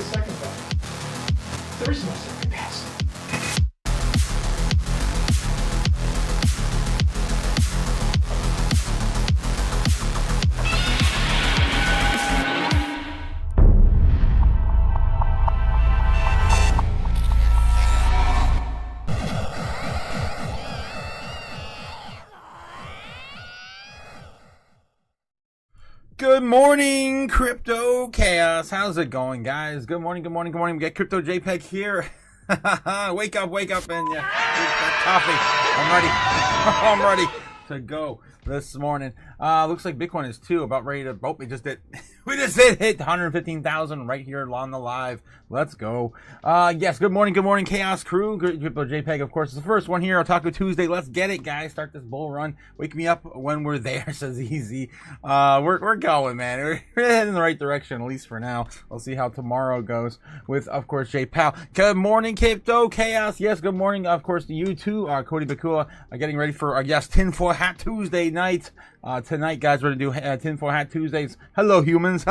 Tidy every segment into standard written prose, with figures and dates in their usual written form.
the second thought? There is no second best. Good morning, Crypto Chaos. How's it going, guys? Good morning, good morning, good morning. We got Crypto JPEG here. wake up, and yeah, coffee. I'm ready. I'm ready to go this morning. Looks like Bitcoin is too about ready to. Oh, we just hit 115,000 right here on the live. Let's go. Yes, good morning, Chaos crew. Crypto JPEG, of course, is the first one here. Otaku Tuesday. Let's get it, guys. Start this bull run. Wake me up when we're there, says Easy. We're going, man. We're heading in the right direction, at least for now. We'll see how tomorrow goes with, of course, JPal. Good morning, Crypto Chaos. Yes, good morning, of course, to you too. Cody Bakua, getting ready for, yes, Tinfoil Hat Tuesday night. Tonight, guys, we're going to do Tinfoil Hat Tuesdays. Hello, humans.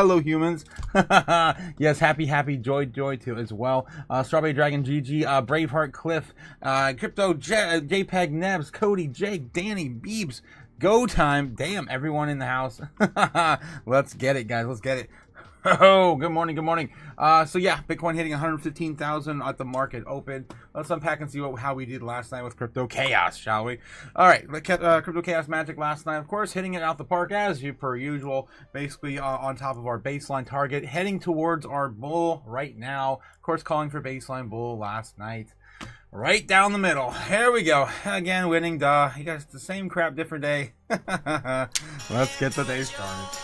Yes, happy, joy too as well. Strawberry Dragon GG, Braveheart Cliff, Crypto JPEG Nebs, Cody, Jake, Danny, Beebs, Go Time. Damn, everyone in the house. Let's get it, guys. Let's get it. Oh, good morning. So yeah, Bitcoin hitting 115,000 at the market open. Let's unpack and see how we did last night with Crypto Chaos, shall we? All right, Crypto Chaos Magic last night, of course, hitting it out the park as per usual. Basically on top of our baseline target, heading towards our bull right now. Of course, calling for baseline bull last night. Right down the middle. Here we go. Again, winning. Duh. You guys, the same crap, different day. Let's get the day started.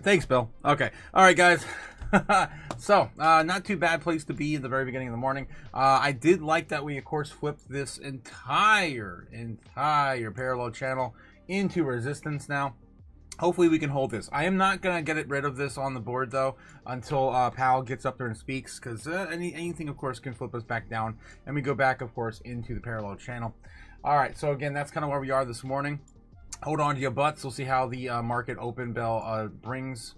Thanks, Bill. Okay. All right, guys. So, not too bad place to be in the very beginning of the morning. I did like that we, of course, flipped this entire parallel channel into resistance now. Hopefully we can hold this. I am not going to get rid of this on the board, though, until Powell gets up there and speaks, because anything, of course, can flip us back down, and we go back, of course, into the parallel channel. All right, so again, that's kind of where we are this morning. Hold on to your butts. We'll see how the market open bell brings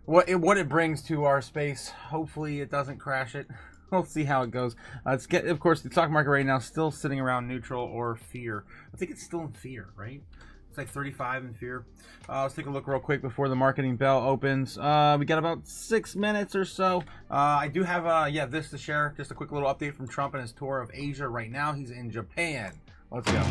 what it brings to our space. Hopefully it doesn't crash it. We'll see how it goes. Let's get, of course, the stock market right now still sitting around neutral or fear. I think it's still in fear, right? It's like 35 in fear. Let's take a look real quick before the marketing bell opens. We got about 6 minutes or so. I do have this to share. Just a quick little update from Trump and his tour of Asia right now. He's in Japan. Let's go.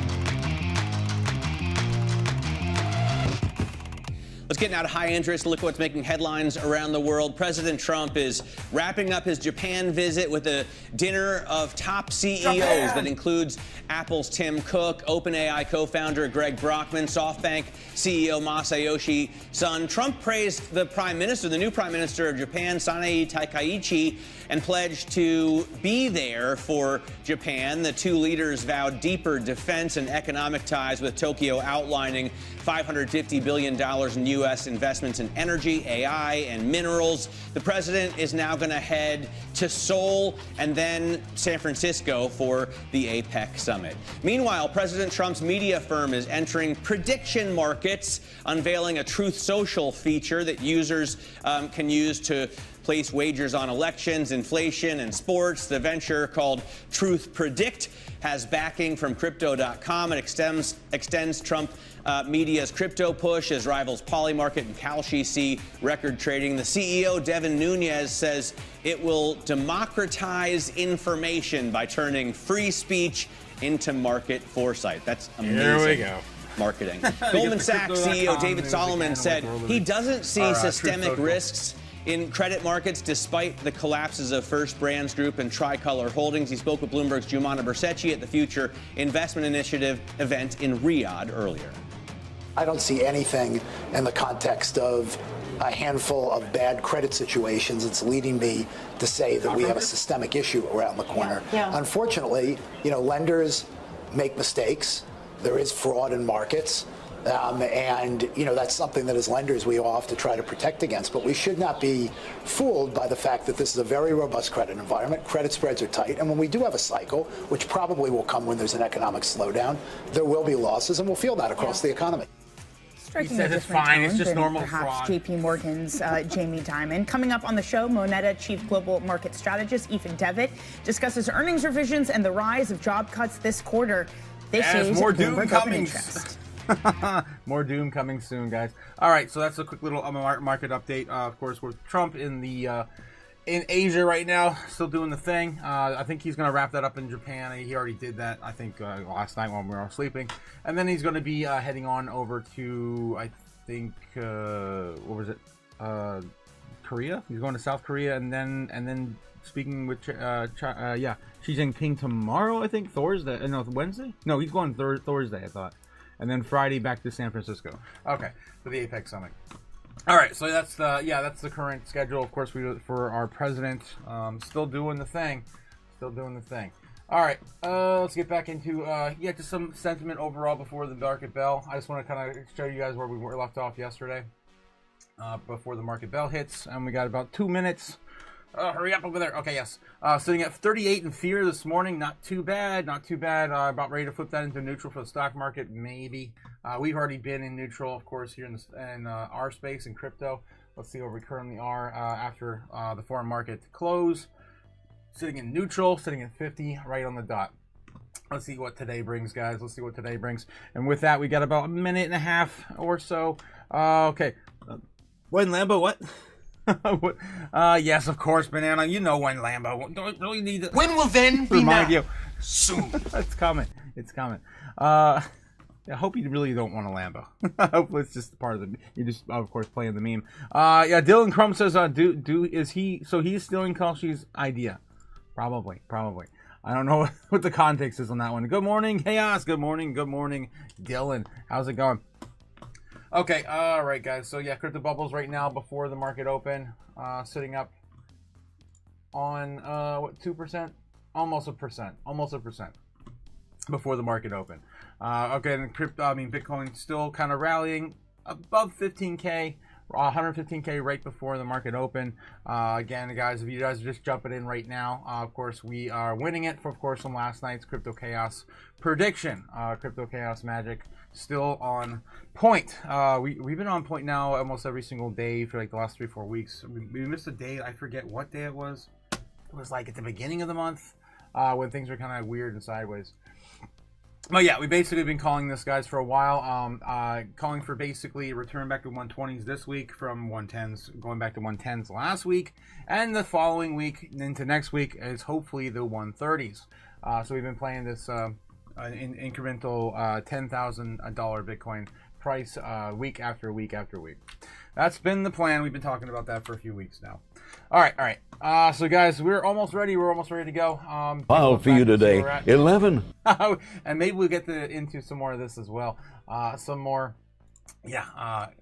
Let's get now to high interest. Look what's making headlines around the world. President Trump is wrapping up his Japan visit with a dinner of top CEOs that includes Apple's Tim Cook, OpenAI co-founder Greg Brockman, SoftBank CEO Masayoshi Son. Trump praised the new prime minister of Japan, Sanae Takaichi, and pledged to be there for Japan. The two leaders vowed deeper defense and economic ties with Tokyo, outlining $550 billion in U.S. investments in energy, AI, and minerals. The president is now going to head to Seoul and then San Francisco for the APEC summit. Meanwhile, President Trump's media firm is entering prediction markets, unveiling a Truth Social feature that users can use to place wagers on elections, inflation, and sports. The venture, called Truth Predict, has backing from Crypto.com. It extends Trump Media's crypto push as rivals Polymarket and Kalshi see record trading. The CEO, Devin Nunes, says it will democratize information by turning free speech into market foresight. That's amazing. Here we go. Marketing. Goldman Sachs CEO David Solomon said he doesn't see systemic risks in credit markets despite the collapses of First Brands Group and Tricolor Holdings. He spoke with Bloomberg's Jumana Bersetchi at the Future Investment Initiative event in Riyadh earlier. I don't see anything in the context of a handful of bad credit situations that's leading me to say that we have a systemic issue around the corner. Yeah. Unfortunately, lenders make mistakes. There is fraud in markets. And that's something that as lenders we all have to try to protect against. But we should not be fooled by the fact that this is a very robust credit environment. Credit spreads are tight. And when we do have a cycle, which probably will come when there's an economic slowdown, there will be losses, and we'll feel that across the economy. striking says a it's different fine, tone it's just than normal perhaps fraud. JP Morgan's Jamie Dimon. Coming up on the show, Moneta Chief Global Market Strategist Ethan Devitt discusses earnings revisions and the rise of job cuts this quarter. This Yes, is more doom Bloomberg Open coming. Interest. More doom coming soon, guys. All right, so that's a quick little market update. Of course, with Trump in Asia right now, still doing the thing. I think he's going to wrap that up in Japan. He already did that, I think, last night when we were all sleeping. And then he's going to be heading on over to, I think, what was it? Korea. He's going to South Korea, and then speaking with Xi Jinping tomorrow. I think Thursday. No, Wednesday. No, he's going Thursday. I thought, and then Friday back to San Francisco. Okay, for the APEC summit. All right, so that's the current schedule. Of course, for our president, still doing the thing. All right, let's get back into just some sentiment overall before the market bell. I just want to kind of show you guys where we were left off yesterday, before the market bell hits, and we got about 2 minutes. Hurry up over there. Okay, yes. Sitting at 38 in fear this morning. Not too bad. About ready to flip that into neutral for the stock market, maybe. We've already been in neutral, of course, here in our space in crypto. Let's see where we currently are after the foreign market close. Sitting in neutral, sitting at 50, right on the dot. Let's see what today brings, guys. And with that, we got about a minute and a half or so. Okay. When Lambo, what? Yes, of course, Banana. You know when Lambo. Don't really need to. When will then be remind now? you. Soon. It's coming. I hope you really don't want a Lambo. Hopefully it's just part of the. You just, of course, playing the meme. Dylan Crumb says, he's stealing Kalshi's idea? Probably. I don't know what the context is on that one. Good morning, Chaos. Good morning, Dylan. How's it going? Okay, all right, guys. So yeah, crypto bubbles right now before the market open, sitting up on 2%, almost a percent before the market open. Okay, and Bitcoin still kind of rallying above 15K, 115K right before the market open. Again, guys, if you guys are just jumping in right now, of course, we are winning it from last night's Crypto Chaos prediction. Crypto Chaos Magic still on point. We've been on point now almost every single day for like the last 3-4 weeks. We missed a day. I forget what day it was. It was like at the beginning of the month when things were kind of weird and sideways. But yeah, we basically been calling this, guys, for a while. Calling for basically a return back to 120s this week from 110s, going back to 110s last week, and the following week into next week is hopefully the 130s. So we've been playing this incremental $10,000 Bitcoin price week after week after week. That's been the plan. We've been talking about that for a few weeks now. All right. So guys, we're almost ready. We're almost ready to go. File for you today, 11. And maybe we'll get into some more of this as well. Some more,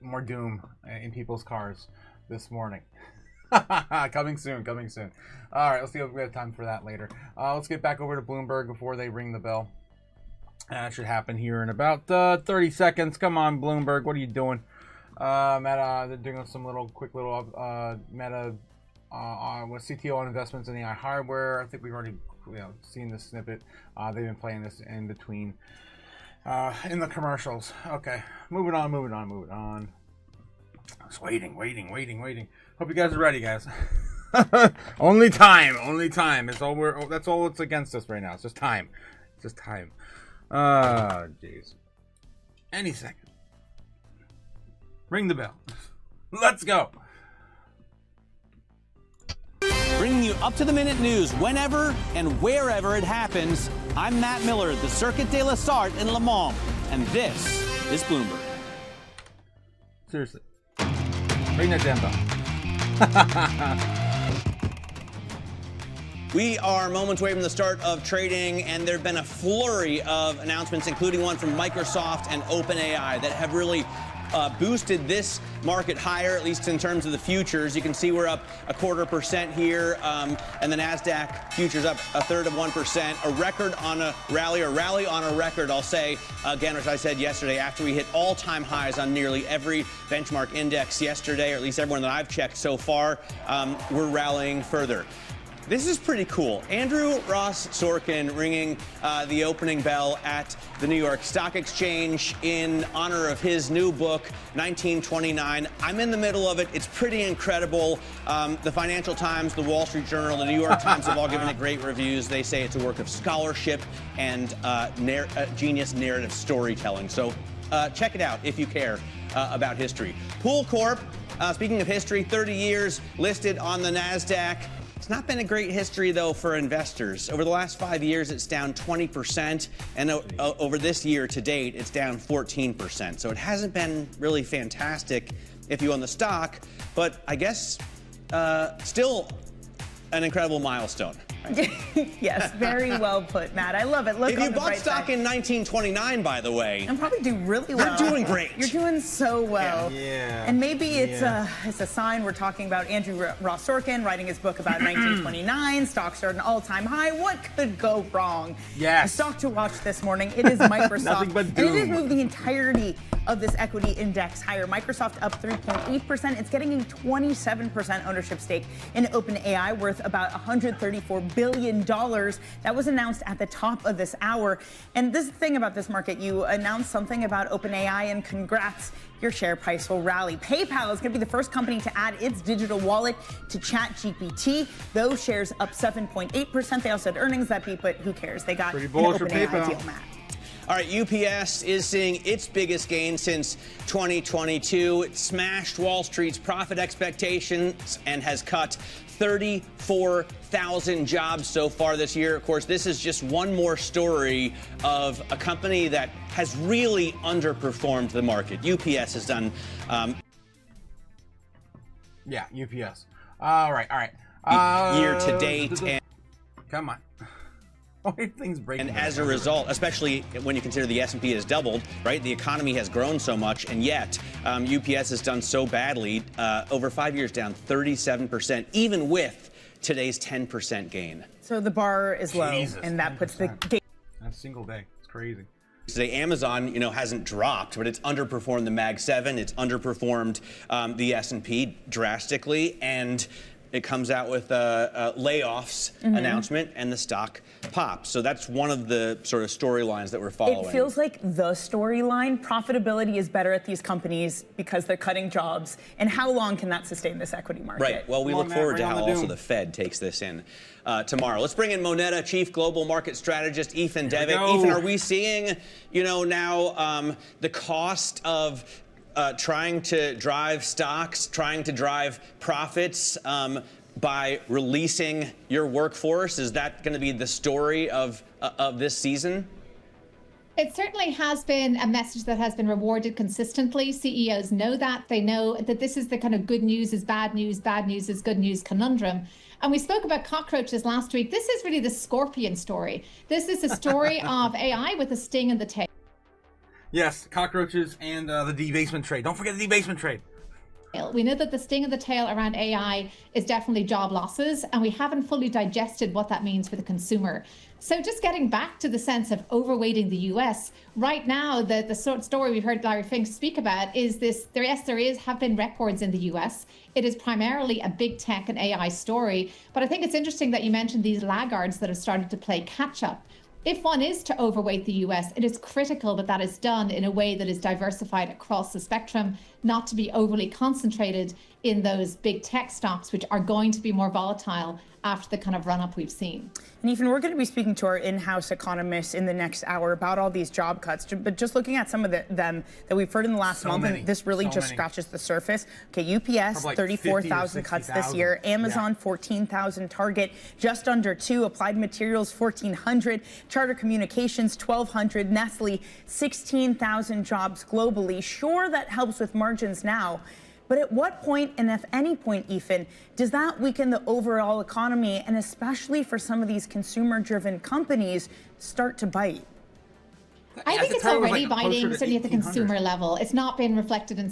more doom in people's cars this morning. Coming soon. All right, let's see if we have time for that later. Let's get back over to Bloomberg before they ring the bell. That should happen here in about 30 seconds. Come on, Bloomberg. What are you doing? Meta, they're doing some quick little Meta with CTO on investments in AI hardware. I think we've already seen this snippet. They've been playing this in between in the commercials. Okay, moving on. Just waiting. Hope you guys are ready, guys. Only time. That's all that's against us right now. It's just time. Jeez. Any second. Ring the bell. Let's go. Bringing you up-to-the-minute news whenever and wherever it happens. I'm Matt Miller, the Circuit de la Sarthe in Le Mans, and this is Bloomberg. Seriously. Ring that damn bell. We are moments away from the start of trading, and there have been a flurry of announcements, including one from Microsoft and OpenAI, that have really boosted this market higher, at least in terms of the futures. You can see we're up 0.25% here, and the NASDAQ futures up 1/3 of 1%. A record on a rally, or rally on a record, I'll say, again, as I said yesterday, after we hit all-time highs on nearly every benchmark index yesterday, or at least everyone that I've checked so far, we're rallying further. This is pretty cool. Andrew Ross Sorkin ringing the opening bell at the New York Stock Exchange in honor of his new book, 1929. I'm in the middle of it. It's pretty incredible. The Financial Times, the Wall Street Journal, the New York Times have all given it great reviews. They say it's a work of scholarship and genius narrative storytelling. So check it out if you care about history. Pool Corp, speaking of history, 30 years listed on the NASDAQ. It's not been a great history, though, for investors. Over the last 5 years, it's down 20%, and over this year to date, it's down 14%. So it hasn't been really fantastic if you own the stock, but I guess still an incredible milestone. Right? Yes, very well put, Matt. I love it. Look, if you bought stock in 1929, by the way, I'm probably doing really well. You're doing great. You're doing so well. Yeah. And maybe it's a sign. We're talking about Andrew Ross Sorkin writing his book about 1929. Stocks are at an all-time high. What could go wrong? Yes. The stock to watch this morning. It is Microsoft. Nothing but and it has doom. moved the entirety of this equity index higher. Microsoft up 3.8%. It's getting a 27% ownership stake in OpenAI, worth about $134 billion. That was announced at the top of this hour. And this is the thing about this market. You announced something about OpenAI, and congrats, your share price will rally. PayPal is going to be the first company to add its digital wallet to ChatGPT. Those shares up 7.8%. They also had earnings that beat, but who cares? They got Pretty an bullish for OpenAI PayPal. deal, Matt. all right, UPS is seeing its biggest gain since 2022. It smashed Wall Street's profit expectations and has cut 34,000 jobs so far this year. Of course, this is just one more story of a company that has really underperformed the market. UPS has done... Yeah, UPS. All right. year to date. And Come on. Things breaking. And as a result, especially when you consider the S&P has doubled, right? The economy has grown so much, and yet UPS has done so badly. Over 5 years, down 37%, even with today's 10% gain. So the bar is low, Jesus, and that puts the 10%. gate. That's a single day. It's crazy. Today, Amazon, hasn't dropped, but it's underperformed the Mag 7. It's underperformed the S&P drastically, and it comes out with a layoffs announcement, and the stock pops. So that's one of the sort of storylines that we're following. It feels like the storyline. Profitability is better at these companies because they're cutting jobs. And how long can that sustain this equity market? Right. Well, we Come on, look Matt, forward bring to on how the also doom. the Fed takes this in tomorrow. Let's bring in Moneta Chief Global Market Strategist Ethan Devitt. go. Ethan, are we seeing, now the cost of trying to drive stocks, trying to drive profits by releasing your workforce? Is that going to be the story of this season? It certainly has been a message that has been rewarded consistently. CEOs know that. They know that this is the kind of good news is bad news is good news conundrum. And we spoke about cockroaches last week. This is really the scorpion story. This is a story of AI with a sting in the tail. Yes, cockroaches and the debasement trade. Don't forget the debasement trade. We know that the sting of the tail around AI is definitely job losses, and we haven't fully digested what that means for the consumer. So just getting back to the sense of overweighting the US, right now, the sort of story we've heard Larry Fink speak about is this, there have been records in the US. It is primarily a big tech and AI story, but I think it's interesting that you mentioned these laggards that have started to play catch up. If one is to overweight the US, it is critical that that is done in a way that is diversified across the spectrum, not to be overly concentrated in those big tech stocks, which are going to be more volatile after the kind of run-up we've seen. And Ethan, we're going to be speaking to our in-house economists in the next hour about all these job cuts. But just looking at some of them that we've heard in the last month, and this really just scratches the surface. Okay, UPS, like 34,000 cuts this year. Amazon, 14,000. Target, just under 2. Applied Materials, 1,400. Charter Communications, 1,200. Nestle, 16,000 jobs globally. Sure, that helps with margins now. But at what point, and if any point, Ethan, does that weaken the overall economy, and especially for some of these consumer-driven companies, start to bite? I think it's already biting, certainly at the consumer level. It's not been reflected in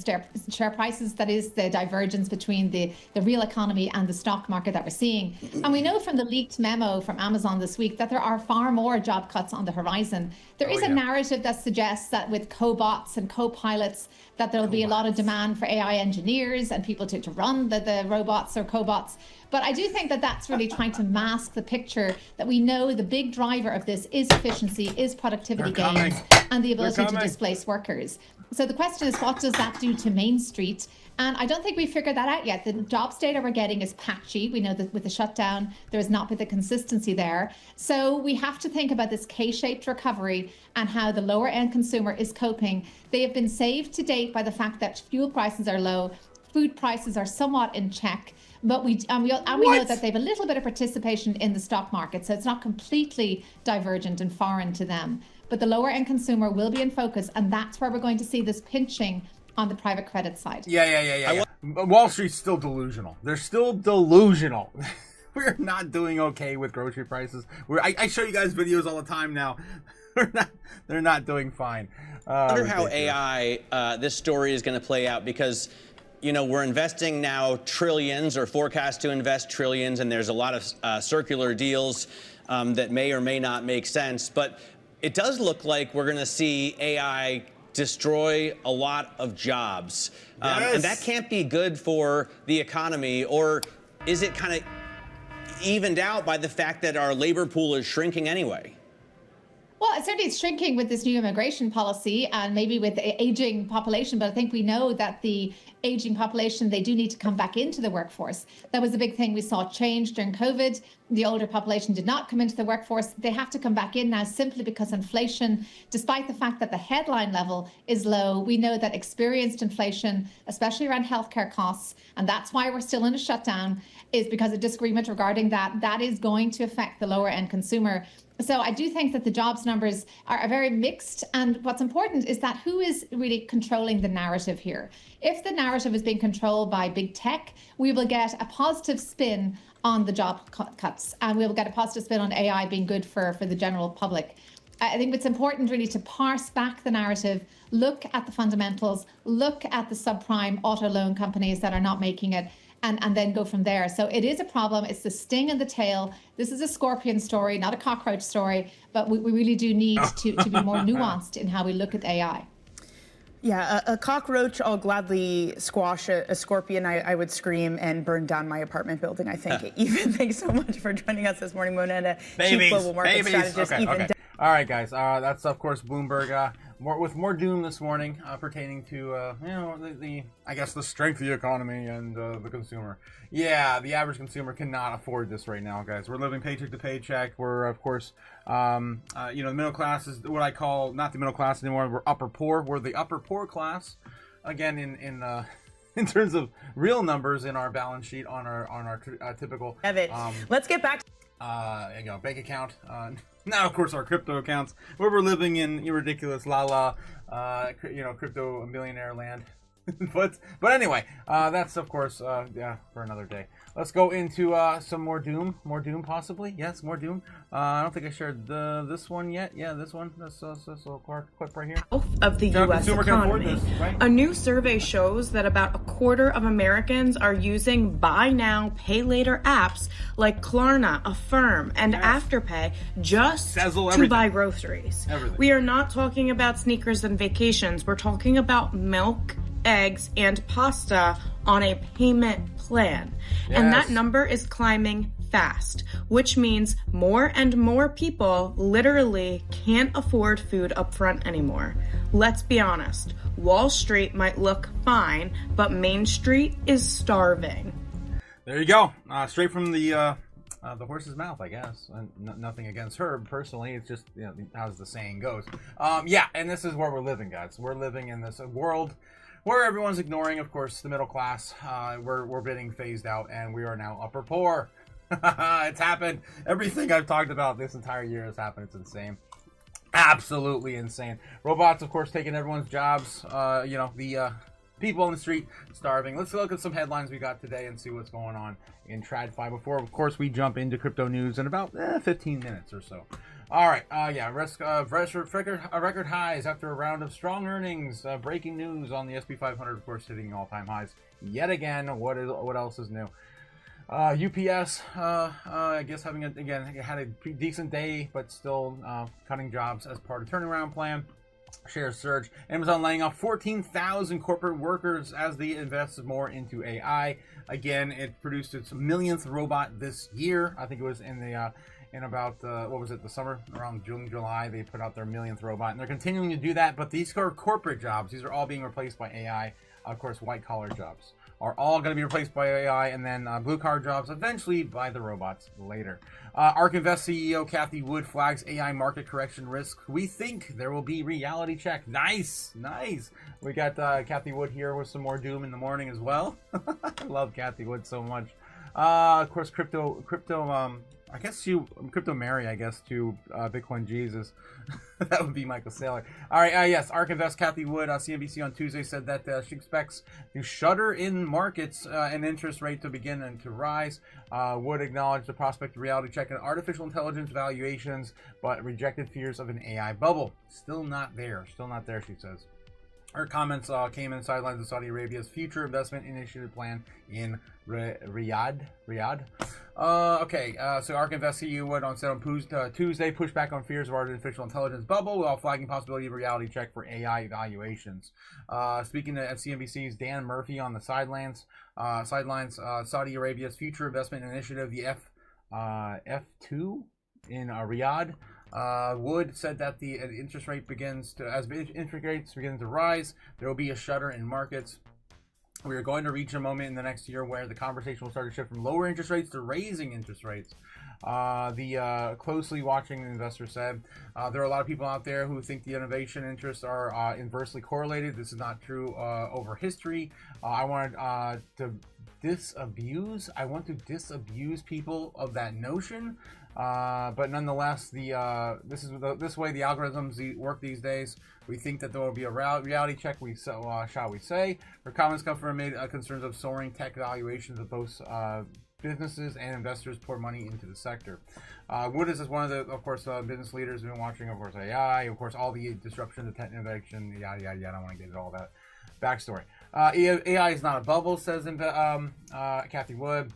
share prices. That is the divergence between the real economy and the stock market that we're seeing. And we know from the leaked memo from Amazon this week that there are far more job cuts on the horizon. There is a narrative that suggests that with cobots and co-pilots, that there'll be a lot of demand for AI engineers and people to run the robots or cobots. But I do think that that's really trying to mask the picture that we know the big driver of this is efficiency, is productivity gains, and the ability to displace workers. So the question is, what does that do to Main Street? And I don't think we've figured that out yet. The jobs data we're getting is patchy. We know that with the shutdown, there has not been the consistency there. So we have to think about this K-shaped recovery and how the lower end consumer is coping. They have been saved to date by the fact that fuel prices are low, food prices are somewhat in check. But we know that they have a little bit of participation in the stock market, so it's not completely divergent and foreign to them. But the lower end consumer will be in focus, and that's where we're going to see this pinching on the private credit side. Yeah. Wall Street's still delusional. They're still delusional. We're not doing okay with grocery prices. I show you guys videos all the time now. They're not doing fine. I wonder how AI, this story is going to play out, because we're investing now trillions, or forecast to invest trillions, and there's a lot of circular deals that may or may not make sense. But it does look like we're going to see AI destroy a lot of jobs. And that can't be good for the economy. Or is it kind of evened out by the fact that our labor pool is shrinking anyway? Well, certainly it's shrinking with this new immigration policy and maybe with the aging population. But I think we know that the aging population, they do need to come back into the workforce. That was a big thing we saw change during COVID. The older population did not come into the workforce. They have to come back in now simply because inflation, despite the fact that the headline level is low, we know that experienced inflation, especially around healthcare costs, and that's why we're still in a shutdown, is because of disagreement regarding that is going to affect the lower end consumer. So I do think that the jobs numbers are very mixed. And what's important is that who is really controlling the narrative here? If the narrative is being controlled by big tech, we will get a positive spin on the job cuts, and we will get a positive spin on AI being good for the general public. I think it's important really to parse back the narrative, look at the fundamentals, look at the subprime auto loan companies that are not making it, and then go from there. So it is a problem. It's the sting in the tail. This is a scorpion story, not a cockroach story, but we really do need to be more nuanced in how we look at AI. Yeah, a cockroach, I'll gladly squash. A scorpion, I would scream and burn down my apartment building, I think. Ethan, thanks so much for joining us this morning. Moneta, Chief Global Market Strategist. Okay. All right, guys. That's, of course, Bloomberg. With more doom this morning pertaining to, I guess, the strength of the economy and the consumer. Yeah, the average consumer cannot afford this right now, guys. We're living paycheck to paycheck. We're, of course, the middle class is what I call not the middle class anymore. We're upper poor. We're the upper poor class. Again, in terms of real numbers in our balance sheet on our typical. Let's get back to bank account. Now, of course, our crypto accounts, where we're living in ridiculous crypto millionaire land. but anyway, that's of course for another day. Let's go into some more doom. More doom, possibly. Yes, more doom. I don't think I shared this one yet. Yeah, this one. This little clip right here. Of the U.S. economy. This, right? A new survey shows that about a quarter of Americans are using buy now, pay later apps like Klarna, Affirm, and Afterpay just to buy groceries. We are not talking about sneakers and vacations. We're talking about milk, eggs, and pasta on a payment plan. And that number is climbing fast, which means more and more people literally can't afford food up front anymore. Let's be honest, Wall Street might look fine, but Main Street is starving. There you go. Straight from the horse's mouth, I guess. Nothing against her personally. It's just, as the saying goes. And this is where we're living, guys. We're living in this world where everyone's ignoring, of course, the middle class. We're getting phased out, and we are now upper poor. It's happened. Everything I've talked about this entire year has happened. It's insane. Absolutely insane. Robots, of course, taking everyone's jobs. The people on the street starving. Let's look at some headlines we got today and see what's going on in TradFi before, of course, we jump into crypto news in about 15 minutes or so. All right, record highs after a round of strong earnings. Breaking news on the SP 500, of course, hitting all-time highs yet again. What else is new? UPS, I guess had a decent day, but still cutting jobs as part of turnaround plan. Shares surge. Amazon laying off 14,000 corporate workers as they invest more into AI. Again, it produced its millionth robot this year. I think it was in the in about what was it, the summer, around June, July. They put out their millionth robot, and they're continuing to do that. But these are corporate jobs. These are all being replaced by AI. Of course, white collar jobs are all going to be replaced by AI, and then blue collar jobs eventually by the robots later. ARK Invest CEO Cathie Wood flags AI market correction risk. We think there will be reality check. Nice. We got Cathie Wood here with some more doom in the morning as well. I love Cathie Wood so much. Of course, crypto. I guess Crypto Mary, I guess, to Bitcoin Jesus. That would be Michael Saylor. All right, yes, ARK Invest Cathie Wood, CNBC on Tuesday said that she expects to shudder in markets and interest rate to begin and to rise. Wood acknowledged the prospect of reality check and artificial intelligence valuations, but rejected fears of an AI bubble. Still not there, she says. Her comments came in sidelines of Saudi Arabia's future investment initiative plan in Riyadh. So ARK Invest CEO Wood said on Tuesday pushed back on fears of artificial intelligence bubble while flagging possibility of reality check for AI evaluations. Speaking at CNBC's Dan Murphy on the sidelines, Saudi Arabia's future investment initiative, the F2 in Riyadh. Wood said that the interest rate as interest rates begin to rise, there will be a shudder in markets. We are going to reach a moment in the next year where the conversation will start to shift from lower interest rates to raising interest rates. The closely watching investor said there are a lot of people out there who think the innovation interests are inversely correlated. This is not true over history. I want to disabuse people of that notion. But nonetheless, this way the algorithms work these days. We think that there will be a reality check. Shall we say? Her comments come from amid concerns of soaring tech valuations of both businesses and investors pour money into the sector. Wood is one of the, of course, business leaders who've been watching, of course, AI, of course, all the disruption, the tech innovation, yada yada yada. I don't want to get into all that backstory. AI is not a bubble, says Cathie Wood.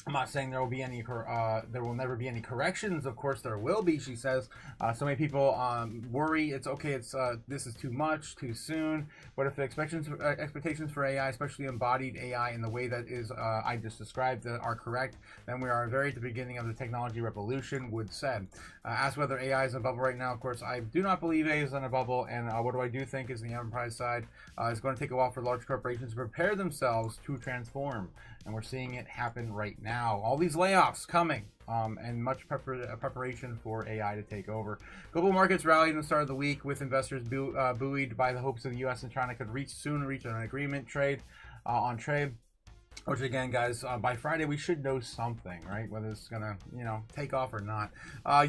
I'm not saying there will be any. There will never be any corrections. Of course, there will be. She says. So many people worry. It's okay. This is too much, too soon. But if the expectations for AI, especially embodied AI in the way that is I just described, are correct, then we are very at the beginning of the technology revolution. Wood said. Asked whether AI is in a bubble right now. Of course, I do not believe AI is in a bubble. And what do I do think is the enterprise side is going to take a while for large corporations to prepare themselves to transform. And we're seeing it happen right now. All these layoffs coming, and much preparation for AI to take over. Global markets rallied in the start of the week with investors buoyed by the hopes of the U.S. and China could soon reach an agreement on trade. Which again, guys, by Friday we should know something, right? Whether it's gonna, take off or not.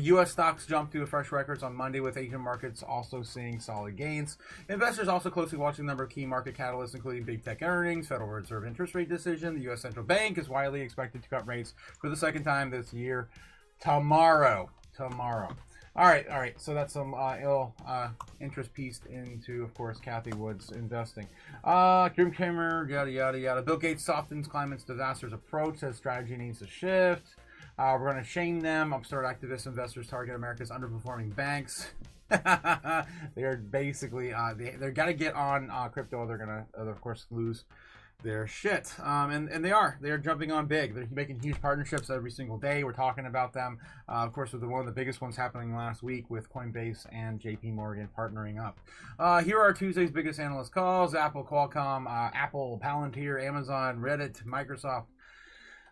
U.S. stocks jumped to fresh records on Monday, with Asian markets also seeing solid gains. Investors also closely watching a number of key market catalysts, including big tech earnings, Federal Reserve interest rate decision. The U.S. Central Bank is widely expected to cut rates for the second time this year, tomorrow. All right. So that's some interest pieced into, of course, Cathie Wood's investing. Jim Cramer, yada yada yada. Bill Gates softens climate's disasters approach, says strategy needs to shift. We're going to shame them. Upstart activist investors target America's underperforming banks. They are basically they're got to get on crypto. They're going to, of course, lose their shit. And they are jumping on big. They're making huge partnerships every single day. We're talking about them. Of course, with one of the biggest ones happening last week with Coinbase and JP Morgan partnering up. Here are Tuesday's biggest analyst calls: Apple, Qualcomm, Apple, Palantir, Amazon, Reddit, Microsoft.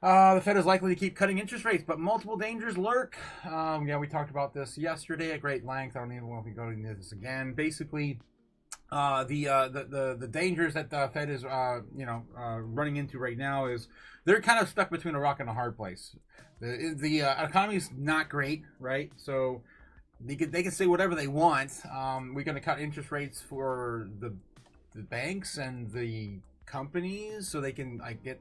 The Fed is likely to keep cutting interest rates, but multiple dangers lurk. We talked about this yesterday at great length. I don't even want to go into this again. Basically, the dangers that the Fed is running into right now is they're kind of stuck between a rock and a hard place. The economy is not great, right? So they can say whatever they want. We're going to cut interest rates for the banks and the companies so they can get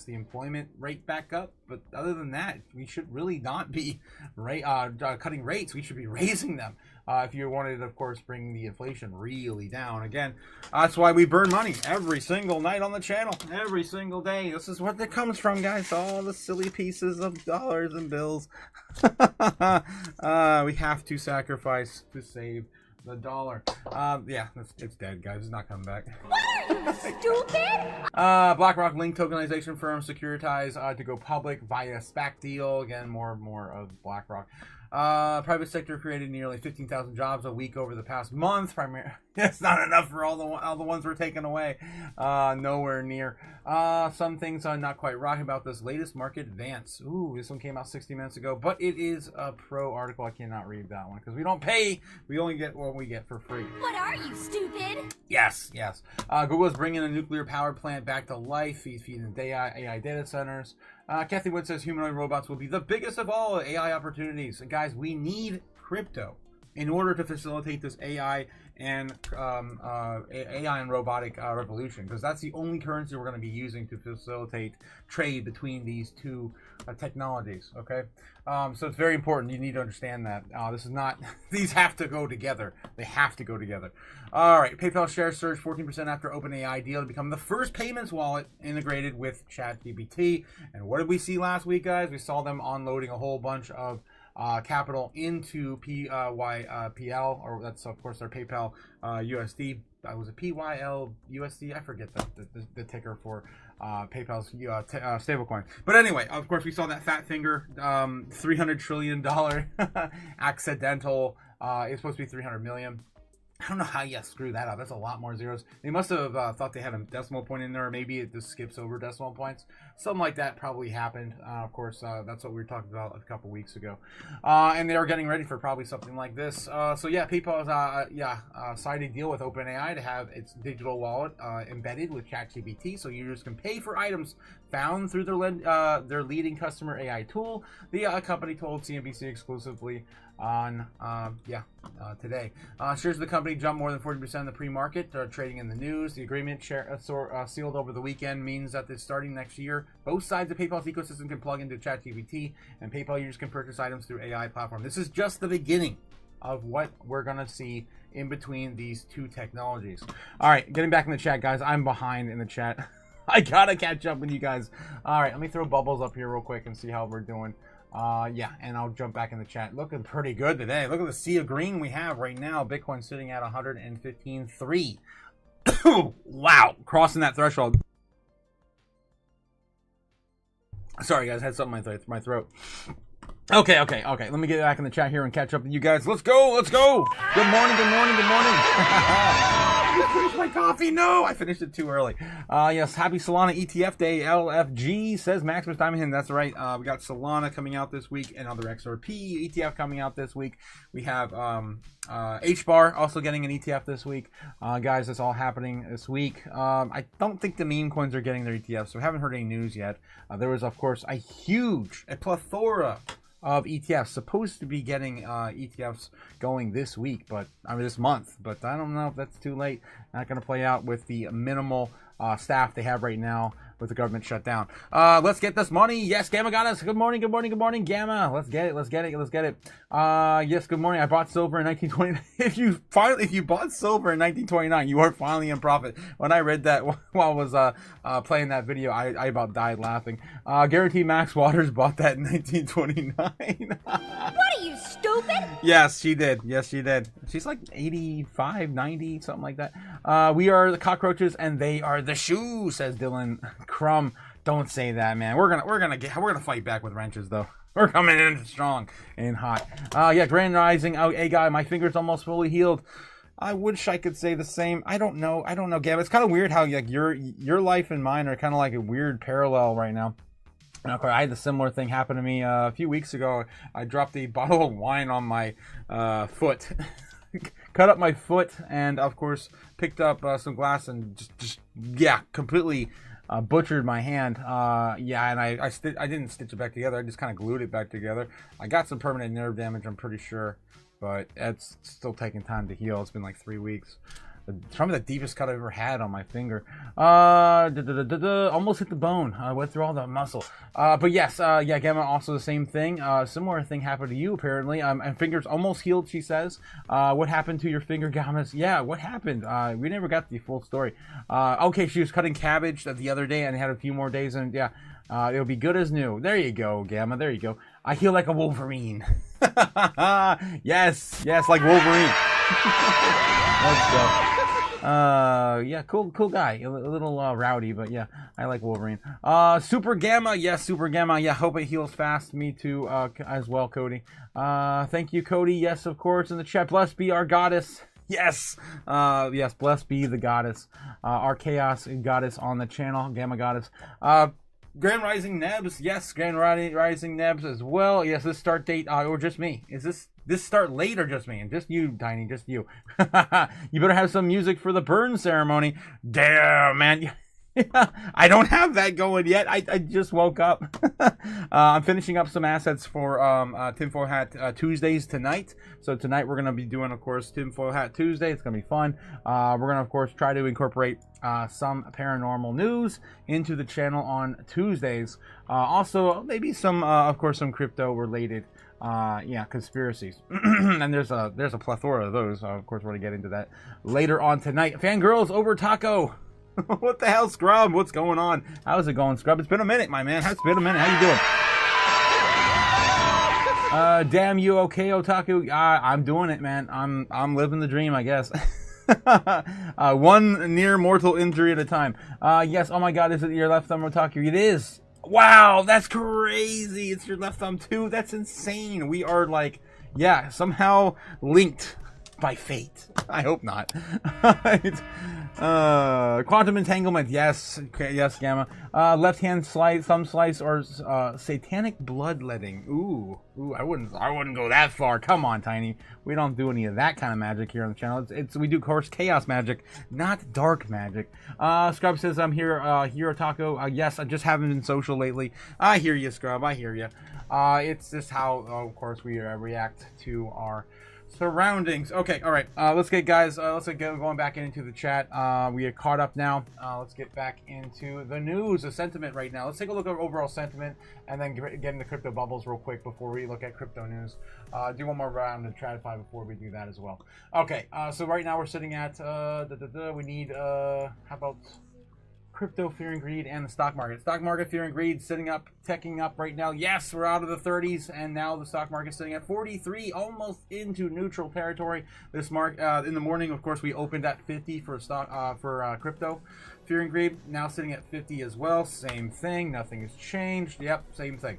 the employment rate back up. But other than that, we should really not be cutting rates. We should be raising them. If you wanted, of course, bring the inflation really down. Again, that's why we burn money every single night on the channel, every single day. This is what that comes from, guys. All the silly pieces of dollars and bills. We have to sacrifice to save the dollar. Yeah, it's dead, guys. It's not coming back. What are you, stupid? BlackRock linked tokenization firm Securitize to go public via SPAC deal. Again, more of BlackRock. Private sector created nearly 15,000 jobs a week over the past month. It's not enough for all the ones we're taking away. Nowhere near. Some things I'm not quite rocking about this latest market advance. Ooh, this one came out 60 minutes ago, but it is a pro article. I cannot read that one because we don't pay. We only get what we get for free. What are you, stupid? Yes. Google is bringing a nuclear power plant back to life, feeding AI data centers. Kathy Wood says humanoid robots will be the biggest of all AI opportunities. Guys, we need crypto in order to facilitate this AI and robotic revolution, because that's the only currency we're going to be using to facilitate trade between these two technologies. Okay, so it's very important. You need to understand that this is not; these have to go together. They have to go together. All right, PayPal shares surged 14% after OpenAI deal to become the first payments wallet integrated with ChatGPT. And what did we see last week, guys? We saw them unloading a whole bunch of capital into PYPL, or that's of course their PayPal USD. Was it PYL USD? I forget the ticker for PayPal's stablecoin. But anyway, of course, we saw that fat finger, $300 trillion accidental. It's supposed to be 300 million. I don't know how you screw that up. That's a lot more zeros. They must have thought they had a decimal point in there, or maybe it just skips over decimal points. Something like that probably happened. Of course, that's what we were talking about a couple weeks ago. And they are getting ready for probably something like this. So yeah, PayPal has signed a deal with OpenAI to have its digital wallet embedded with ChatGPT, so users can pay for items found through their leading customer AI tool. The company told CNBC exclusively on today. Shares of the company jumped more than 40% in the pre-market, trading in the news. The agreement sealed over the weekend means that starting next year, both sides of PayPal's ecosystem can plug into ChatGPT, and PayPal users can purchase items through AI platform. This is just the beginning of what we're going to see in between these two technologies. All right, getting back in the chat, guys. I'm behind in the chat. I gotta catch up with you guys. All right, let me throw bubbles up here real quick and see how we're doing. And I'll jump back in the chat. Looking pretty good today. Look at the sea of green we have right now. Bitcoin sitting at 115.3. Wow, crossing that threshold. Sorry, guys, I had something in my throat. Okay. Let me get back in the chat here and catch up with you guys. Let's go. Good morning. I finished my coffee. No, I finished it too early. Yes, happy Solana ETF day. LFG says Maximus Diamond. That's right. We got Solana coming out this week, and other XRP ETF coming out this week. We have HBAR also getting an ETF this week. Guys, that's all happening this week. I don't think the meme coins are getting their ETFs, so I haven't heard any news yet. There was, of course, a plethora of ETFs supposed to be getting ETFs going this week, this month, but I don't know if that's too late. Not going to play out with the minimal staff they have right now with the government shutdown. Let's get this money. Yes, Gamma got us. Good morning, Gamma. Let's get it. Yes, good morning. I bought silver in 1929. If you bought silver in 1929, you are finally in profit. When I read that while I was playing that video, I about died laughing. Guarantee Max Waters bought that in 1929. What are you, stupid? Yes, she did. She's like 85, 90, something like that. We are the cockroaches and they are the shoe, says Dylan Crumb. Don't say that, man. We're gonna fight back with wrenches though. We're coming in strong and hot. Grand Rising. Hey guy, my finger's almost fully healed. I wish I could say the same. I don't know, Gab. It's kind of weird how like your life and mine are kind of like a weird parallel right now. I had a similar thing happen to me a few weeks ago. I dropped a bottle of wine on my foot, cut up my foot, and of course picked up some glass and just completely butchered my hand. And I didn't stitch it back together. I just kind of glued it back together. I got some permanent nerve damage, I'm pretty sure, but it's still taking time to heal. It's been like 3 weeks. Probably the deepest cut I've ever had on my finger. Almost hit the bone. I went through all the muscle. But yes, Gamma, also the same thing. Similar thing happened to you, apparently. And fingers almost healed, she says. What happened to your finger, Gammas? Yeah, what happened? We never got the full story. Okay, she was cutting cabbage the other day and had a few more days, and it'll be good as new. There you go, Gamma. There you go. I heal like a Wolverine. Yes, like Wolverine. Let's go. Yeah, cool guy. A little rowdy, but yeah, I like Wolverine. Super Gamma, yes, Super Gamma. Yeah, hope it heals fast. Me too, as well, Cody. Thank you, Cody. Yes, of course. In the chat, blessed be our goddess. Yes, yes, blessed be the goddess, our chaos goddess on the channel, Gamma Goddess. Grand Rising Nebs, yes, Grand Rising Nebs as well. Yes, this start date, or just me. Is this start late or just me? And just you, Tiny, just you. You better have some music for the burn ceremony. Damn, man. I don't have that going yet. I just woke up. I'm finishing up some assets for Tinfoil Hat Tuesdays tonight. So tonight we're going to be doing, of course, Tinfoil Hat Tuesday. It's going to be fun. We're going to, of course, try to incorporate some paranormal news into the channel on Tuesdays. Also, maybe some, of course, some crypto-related conspiracies. And there's a plethora of those. Of course, we're going to get into that later on tonight. Fangirls over taco. What the hell, Scrub? What's going on? How's it going, Scrub? It's been a minute, my man. It's been a minute. How you doing? Damn you, okay, Otaku? I'm doing it, man. I'm living the dream, I guess. One near mortal injury at a time. Yes. Oh my God, is it your left thumb, Otaku? It is. Wow, that's crazy. It's your left thumb too. That's insane. We are like, yeah, somehow linked by fate. I hope not. Quantum entanglement, yes. Okay, yes, Gamma. Left hand slice, thumb slice, or satanic bloodletting. Ooh, I wouldn't go that far. Come on, Tiny. We don't do any of that kind of magic here on the channel. We do, of course, chaos magic, not dark magic. Scrub says I'm here, Otaku. Yes, I just haven't been social lately. I hear you, Scrub. I hear you. It's just how, of course, we react to our surroundings. Okay, all right. Let's get going back into the chat. We are caught up now. Let's get back into the news, the sentiment right now. Let's take a look at overall sentiment and then get into crypto bubbles real quick before we look at crypto news. Do one more round of Tradify before we do that as well. Okay, so right now we're sitting at we need how about crypto, fear and greed, and the stock market. Stock market, fear and greed, sitting up, teching up right now. Yes, we're out of the 30s, and now the stock market's sitting at 43, almost into neutral territory. This in the morning, of course, we opened at 50 for crypto. Fear and greed now sitting at 50 as well. Same thing. Nothing has changed. Yep, same thing.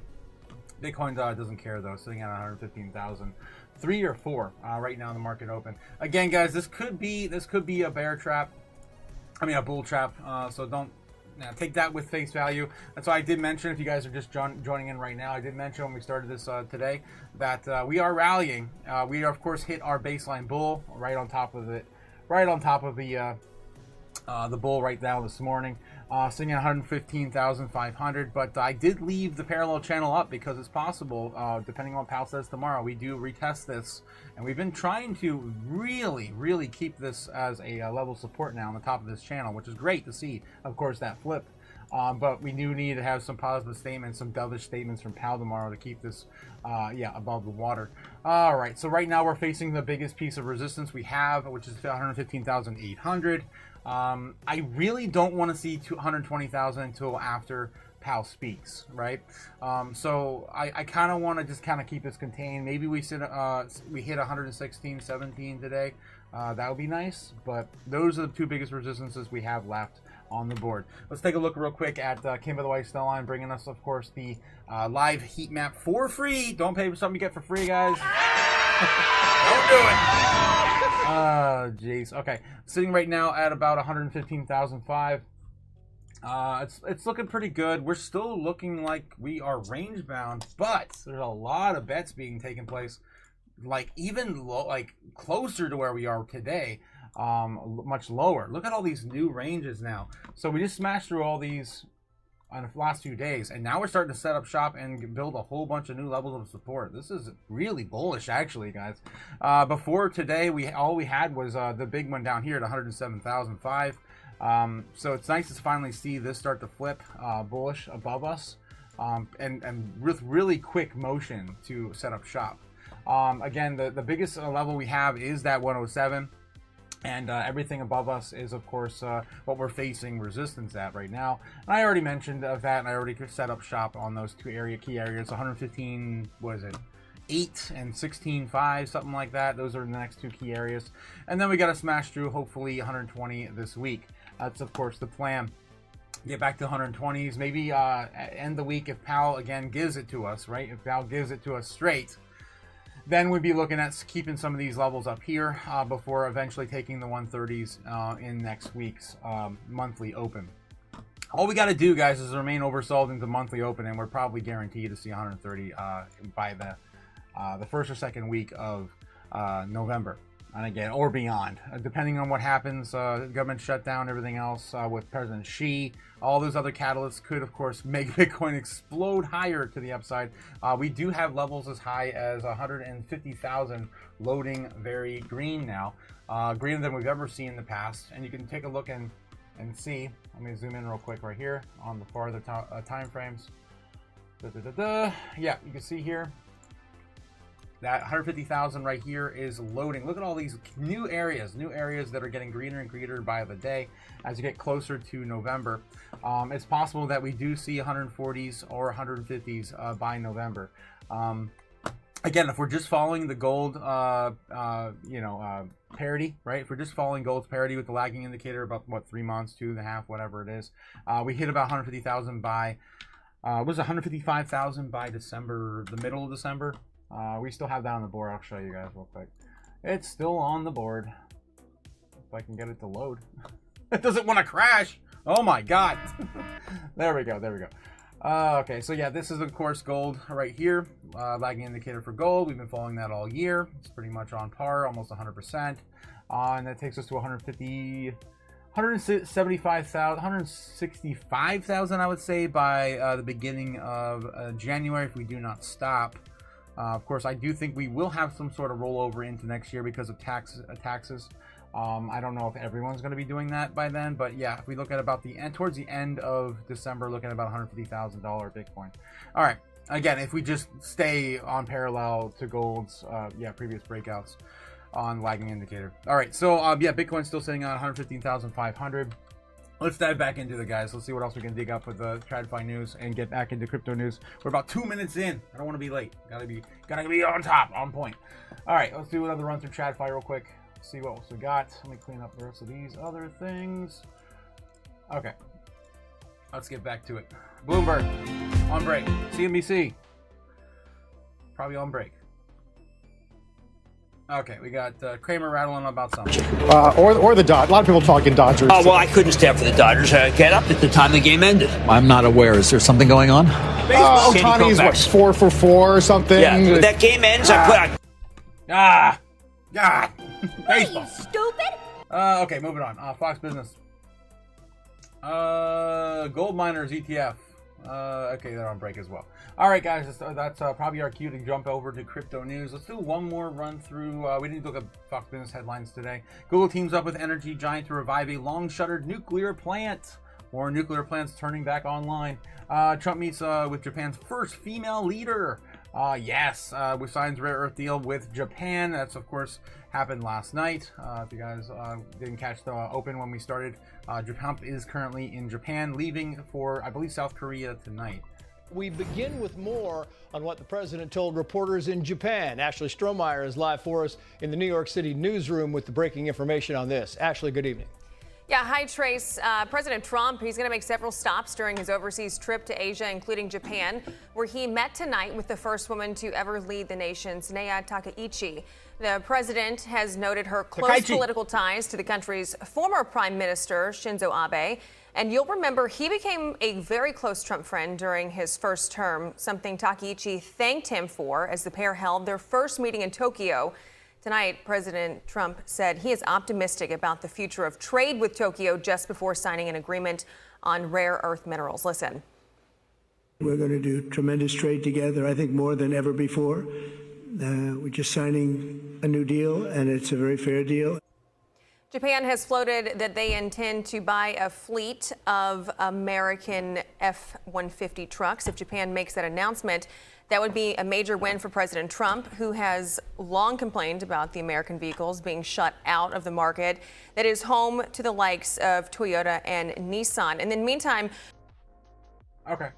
Bitcoin doesn't care though, sitting at 115,000. 3 or 4 right now in the market open. Again, guys, this could be a bear trap. I mean, a bull trap, so don't take that with face value. That's why I did mention, if you guys are just joining in right now, I did mention when we started this today that we are rallying. We, of course, hit our baseline bull right on top of it, right on top of the bull right now this morning, sitting at 115,500. But I did leave the parallel channel up because it's possible, depending on what Pal says tomorrow, we do retest this. And we've been trying to really keep this as a level support now on the top of this channel, which is great to see, of course, that flip. But we do need to have some positive statements, some dovish statements from Pal tomorrow to keep this, above the water. All right, so right now we're facing the biggest piece of resistance we have, which is 115,800. I really don't want to see 120,000 until after Pal speaks, right? So I kind of want to just kind of keep this contained. Maybe we hit 116.17 today. That would be nice, but those are the two biggest resistances we have left on the board. Let's take a look real quick at Kim by the White Star Line, bringing us, of course, the live heat map for free. Don't pay for something you get for free, guys. Don't do it. Jeez. Okay, sitting right now at about 115,005. It's looking pretty good. We're still looking like we are range bound, but there's a lot of bets being taken place, like even closer to where we are today, much lower. Look at all these new ranges now. So we just smashed through all these on the last few days, and now we're starting to set up shop and build a whole bunch of new levels of support. This is really bullish, actually, guys. Before today, all we had was the big one down here at 107,005. So it's nice to finally see this start to flip bullish above us, and with really quick motion to set up shop. Again, the biggest level we have is that 107, and everything above us is, of course, what we're facing resistance at right now. And I already mentioned that, and I already set up shop on those two key areas. 115, what is it? 8 and 16.5, something like that. Those are the next two key areas. And then we got to smash through, hopefully, 120 this week. That's, of course, the plan. Get back to 120s, maybe end the week if Powell, again, gives it to us, right? If Powell gives it to us straight, then we'd be looking at keeping some of these levels up here before eventually taking the 130s in next week's monthly open. All we got to do, guys, is remain oversold into monthly open, and we're probably guaranteed to see 130 by the first or second week of November. And again, or beyond, depending on what happens, government shutdown, everything else with President Xi, all those other catalysts could, of course, make Bitcoin explode higher to the upside. We do have levels as high as 150,000 loading very green now, greener than we've ever seen in the past. And you can take a look and see. Let me zoom in real quick right here on the farther time frames. Yeah, you can see here. That 150,000 right here is loading. Look at all these new areas that are getting greener and greener by the day as you get closer to November. It's possible that we do see 140s or 150s by November. Again, if we're just following the gold, parity, right? If we're just following gold's parity with the lagging indicator about, what, 3 months, 2.5, whatever it is, we hit about 150,000 by, was 155,000 by December, the middle of December. We still have that on the board. I'll show you guys real quick. It's still on the board. If I can get it to load. It doesn't want to crash. Oh my God. There we go. There we go. Okay, so yeah, this is of course gold right here. Lagging indicator for gold. We've been following that all year. It's pretty much on par, almost 100%. And that takes us to 165,000, I would say, by the beginning of January if we do not stop. Of course, I do think we will have some sort of rollover into next year because of taxes. I don't know if everyone's going to be doing that by then, but yeah, if we look at about the end, towards the end of December, looking at about $150,000 Bitcoin. All right, again, if we just stay on parallel to gold's previous breakouts on lagging indicator. All right, so yeah, Bitcoin's still sitting on 115,500. Let's dive back into the guys. Let's see what else we can dig up with the TradFi news and get back into crypto news. We're about 2 minutes in. I don't want to be late. Gotta be on top, on point. All right, let's do another run through TradFi real quick. See what else we got. Let me clean up the rest of these other things. Okay, let's get back to it. Bloomberg on break. CNBC probably on break. Okay, we got Kramer rattling about something. Or the Dodgers. A lot of people talking Dodgers. Oh, well, I couldn't stand for the Dodgers. Get up at the time the game ended. I'm not aware. Is there something going on? Ohtani's, what, 4 for 4 or something? Yeah, when that game ends, God. What are you, stupid? Okay, moving on. Fox Business. Gold miners ETF. Okay, they're on break as well. All right, guys, that's probably our cue to jump over to crypto news. Let's do one more run through. We didn't look at Fox Business headlines today. Google teams up with energy giant to revive a long-shuttered nuclear plant. More nuclear plants turning back online. Trump meets with Japan's first female leader. Yes, we signed rare earth deal with Japan. That's, of course, happened last night. If you guys didn't catch the open when we started, Trump is currently in Japan, leaving for, I believe, South Korea tonight. We begin with more on what the president told reporters in Japan. Ashley Strohmeyer is live for us in the New York City newsroom with the breaking information on this. Ashley, good evening. Yeah, hi, Trace. President Trump, he's going to make several stops during his overseas trip to Asia, including Japan, where he met tonight with the first woman to ever lead the nation, Sanae Takaichi. The president has noted her close political ties to the country's former prime minister, Shinzo Abe. And you'll remember he became a very close Trump friend during his first term, something Takaichi thanked him for as the pair held their first meeting in Tokyo. Tonight, President Trump said he is optimistic about the future of trade with Tokyo just before signing an agreement on rare earth minerals. Listen. We're going to do tremendous trade together, I think more than ever before. We're just signing a new deal, and it's a very fair deal. Japan has floated that they intend to buy a fleet of American F-150 trucks. If Japan makes that announcement, that would be a major win for President Trump, who has long complained about the American vehicles being shut out of the market that is home to the likes of Toyota and Nissan. And in the meantime... Okay.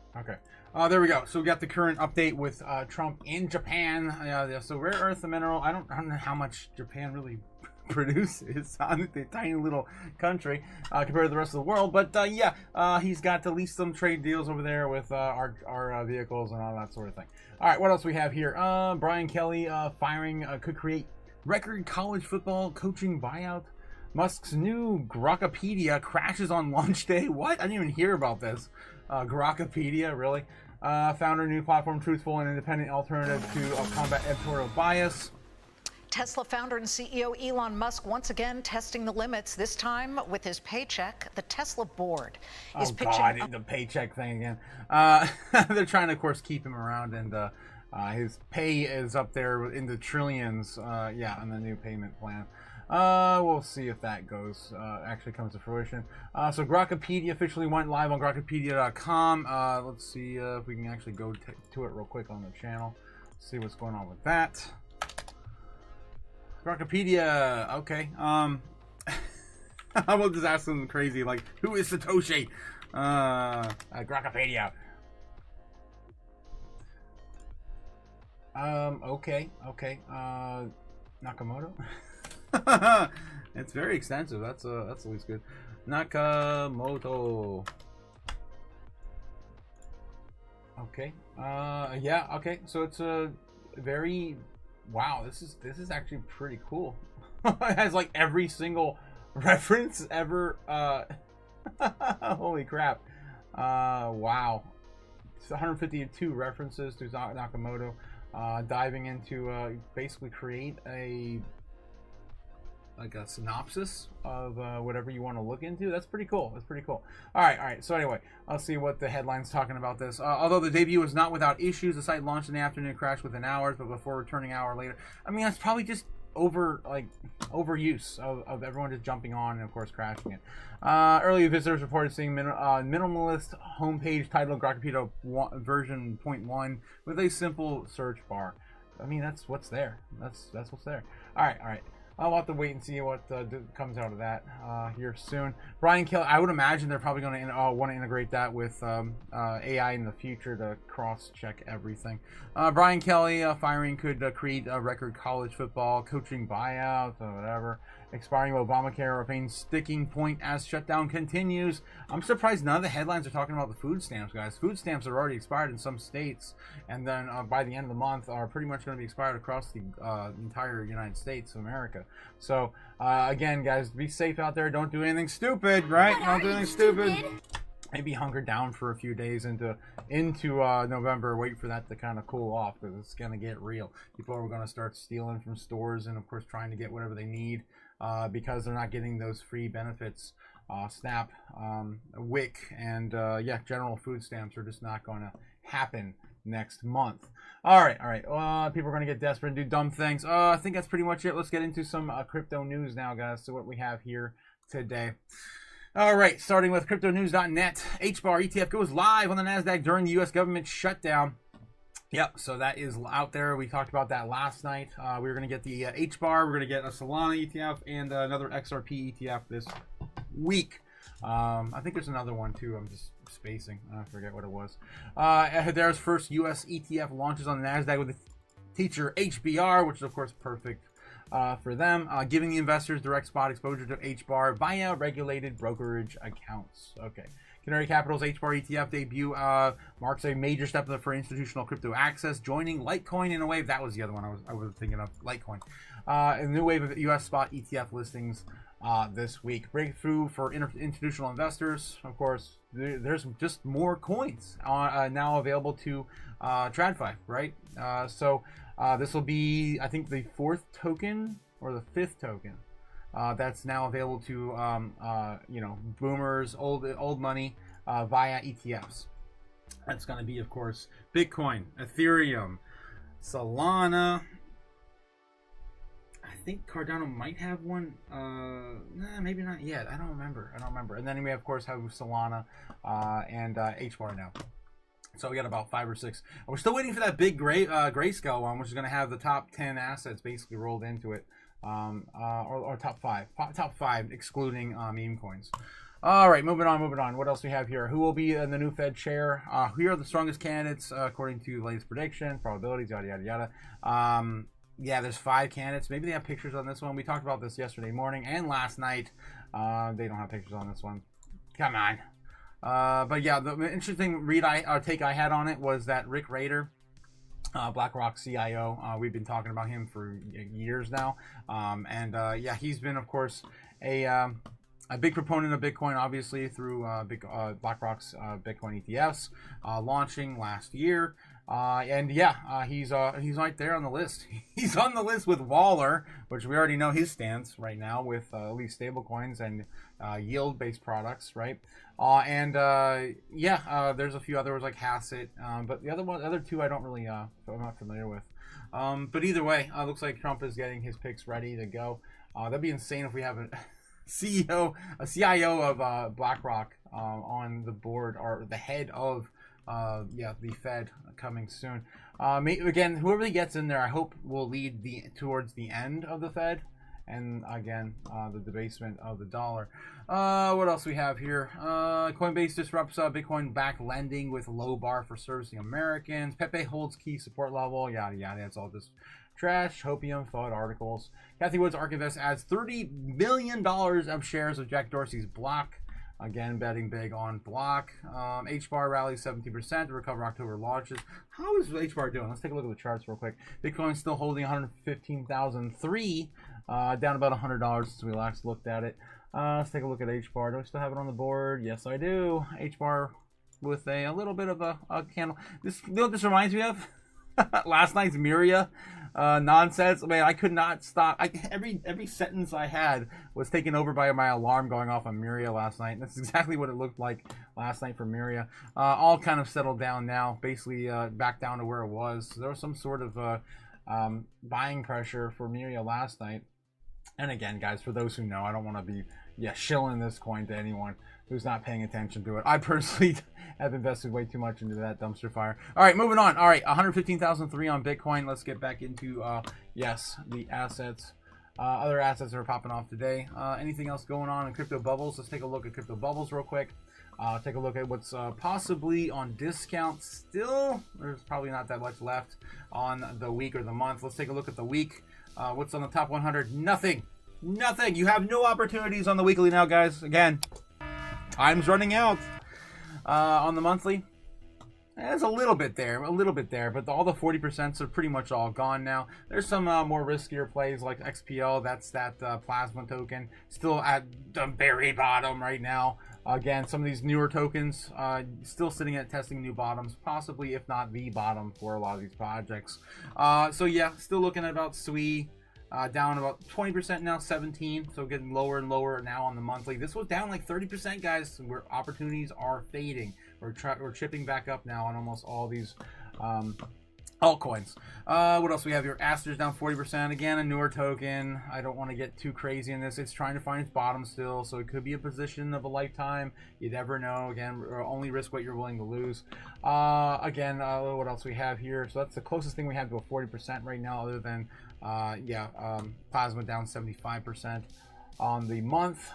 There we go. So we got the current update with Trump in Japan. So rare earth and mineral. I don't know how much Japan really produces on the tiny little country compared to the rest of the world. But he's got at least some trade deals over there with our vehicles and all that sort of thing. All right, what else we have here? Brian Kelly firing could create record college football coaching buyout. Musk's new Grokpedia crashes on launch day. What? I didn't even hear about this. Grokpedia, really? Founder new platform, truthful and independent alternative to combat editorial bias. Tesla founder and CEO Elon Musk once again testing the limits, this time with his paycheck. The Tesla board is pitching... the paycheck thing again. They're trying to, of course, keep him around, and his pay is up there in the trillions, on the new payment plan. We'll see if that actually comes to fruition. So Grokpedia officially went live on grokpedia.com. Let's see if we can actually go to it real quick on the channel. See what's going on with that. Grokpedia, okay. I will just ask them crazy, like, who is Satoshi? Grokpedia. Okay. Nakamoto? It's very extensive. That's at least good. Nakamoto. Okay. Okay. So it's a very wow. This is actually pretty cool. It has like every single reference ever. Holy crap! Wow. It's 152 references to Nakamoto. Diving into basically create a synopsis of whatever you want to look into. That's pretty cool. All right. So anyway, I'll see what the headline's talking about this. Although the debut was not without issues, the site launched in the afternoon, crashed within hours, but before returning an hour later. I mean, that's probably just overuse of everyone just jumping on and of course crashing it. Early visitors reported seeing minimalist homepage titled Grokpedia version 0.1 with a simple search bar. I mean, that's what's there. That's what's there. All right. I'll have to wait and see what comes out of that here soon. Brian Kelly, I would imagine they're probably going to want to integrate that with AI in the future to cross-check everything. Brian Kelly firing could create a record college football coaching buyout or whatever. Expiring Obamacare remains sticking point as shutdown continues. I'm surprised none of the headlines are talking about the food stamps, guys. Food stamps are already expired in some states, and then by the end of the month are pretty much going to be expired across the entire United States of America. So again, guys, be safe out there. Don't do anything stupid, right? Don't do anything stupid. Maybe hunker down for a few days into November. Wait for that to kind of cool off, because it's going to get real. People are going to start stealing from stores and, of course, trying to get whatever they need because they're not getting those free benefits. SNAP, WIC, and general food stamps are just not going to happen next month. All right. People are going to get desperate and do dumb things. I think that's pretty much it. Let's get into some crypto news now, guys. So what we have here today. All right, starting with cryptonews.net. HBAR ETF goes live on the NASDAQ during the U.S. government shutdown. Yep, so that is out there. We talked about that last night. We were going to get the HBAR. We're going to get a Solana ETF and another XRP ETF this week. I think there's another one too. I'm just spacing. I forget what it was. Hedera's first U.S. ETF launches on the NASDAQ with the teacher HBR, which is, of course, perfect for them, giving the investors direct spot exposure to HBAR via regulated brokerage accounts. Okay. Canary Capital's HBAR ETF debut marks a major step for institutional crypto access, joining Litecoin in a wave. That was the other one I was thinking of, Litecoin. A new wave of U.S. spot ETF listings this week. Breakthrough for institutional investors. Of course, there's just more coins now available to TradFi, right? So this will be, I think, the 4th token or the 5th token that's now available to boomers, old money via ETFs. That's going to be, of course, Bitcoin, Ethereum, Solana. I think Cardano might have one. Nah, maybe not yet. I don't remember. And then we, of course, have Solana and HBAR now. So we got about 5 or 6. We're still waiting for that big Grayscale one, which is going to have the top 10 assets basically rolled into it, or top 5, excluding meme coins. All right, moving on. What else we have here? Who will be in the new Fed chair? Who are the strongest candidates according to the latest prediction, probabilities, yada, yada, yada. Yeah, there's 5 candidates. Maybe they have pictures on this one. We talked about this yesterday morning and last night. They don't have pictures on this one. Come on. But yeah, the interesting take I had on it was that Rick Rader, BlackRock CIO, we've been talking about him for years now. Yeah, he's been, of course, a big proponent of Bitcoin, obviously, through BlackRock's Bitcoin ETFs launching last year. He's right there on the list. He's on the list with Waller, which we already know his stance right now with at least stablecoins and yield-based products, right? There's a few others like Hassett, but the other two I don't really, I'm not familiar with. But either way, looks like Trump is getting his picks ready to go. That'd be insane if we have a CIO of BlackRock on the board, or the head of the Fed coming soon. Again, whoever gets in there, I hope will lead towards the end of the Fed, and again, the debasement of the dollar. What else we have here? Coinbase disrupts Bitcoin-backed lending with low bar for servicing Americans. Pepe holds key support level. Yada yada. That's all just trash. Hopium, FUD articles. Kathy Wood's ARK Invest adds $30 million of shares of Jack Dorsey's Block. Again, betting big on Block. HBAR rallies 17% to recover October launches. How is HBAR doing? Let's take a look at the charts real quick. Bitcoin's still holding 115,003, down about $100 since we last looked at it. Let's take a look at HBAR. Do I still have it on the board? Yes, I do. HBAR with a little bit of a candle. You know what this reminds me of? Last night's Miria nonsense. I mean, I could not stop. Every sentence I had was taken over by my alarm going off on Miria last night. And that's exactly what it looked like last night for Miria. All kind of settled down now, basically back down to where it was. There was some sort of buying pressure for Miria last night. And again, guys, for those who know, I don't want to be shilling this coin to anyone who's not paying attention to it. I personally have invested way too much into that dumpster fire. All right, moving on. All right, 115,003 on Bitcoin. Let's get back into, the assets. Other assets that are popping off today. Anything else going on in crypto bubbles? Let's take a look at crypto bubbles real quick. Take a look at what's possibly on discount still. There's probably not that much left on the week or the month. Let's take a look at the week. What's on the top 100? Nothing. You have no opportunities on the weekly now, guys. Again, time's running out. On the monthly, there's a little bit there, but all the 40% are pretty much all gone now. There's some more riskier plays like XPL. That's that plasma token, still at the very bottom right now. Again, some of these newer tokens still sitting at testing new bottoms, possibly if not the bottom for a lot of these projects. Still looking at about SWI. Down about 20% now, 17, so getting lower and lower now on the monthly. This was down like 30%, guys, where opportunities are fading. We're chipping back up now on almost all these altcoins. What else we have here? Aster's down 40%. Again, a newer token. I don't want to get too crazy in this. It's trying to find its bottom still, so it could be a position of a lifetime. You never know. Again, only risk what you're willing to lose. What else we have here? So that's the closest thing we have to a 40% right now, other than Plasma down 75% on the month.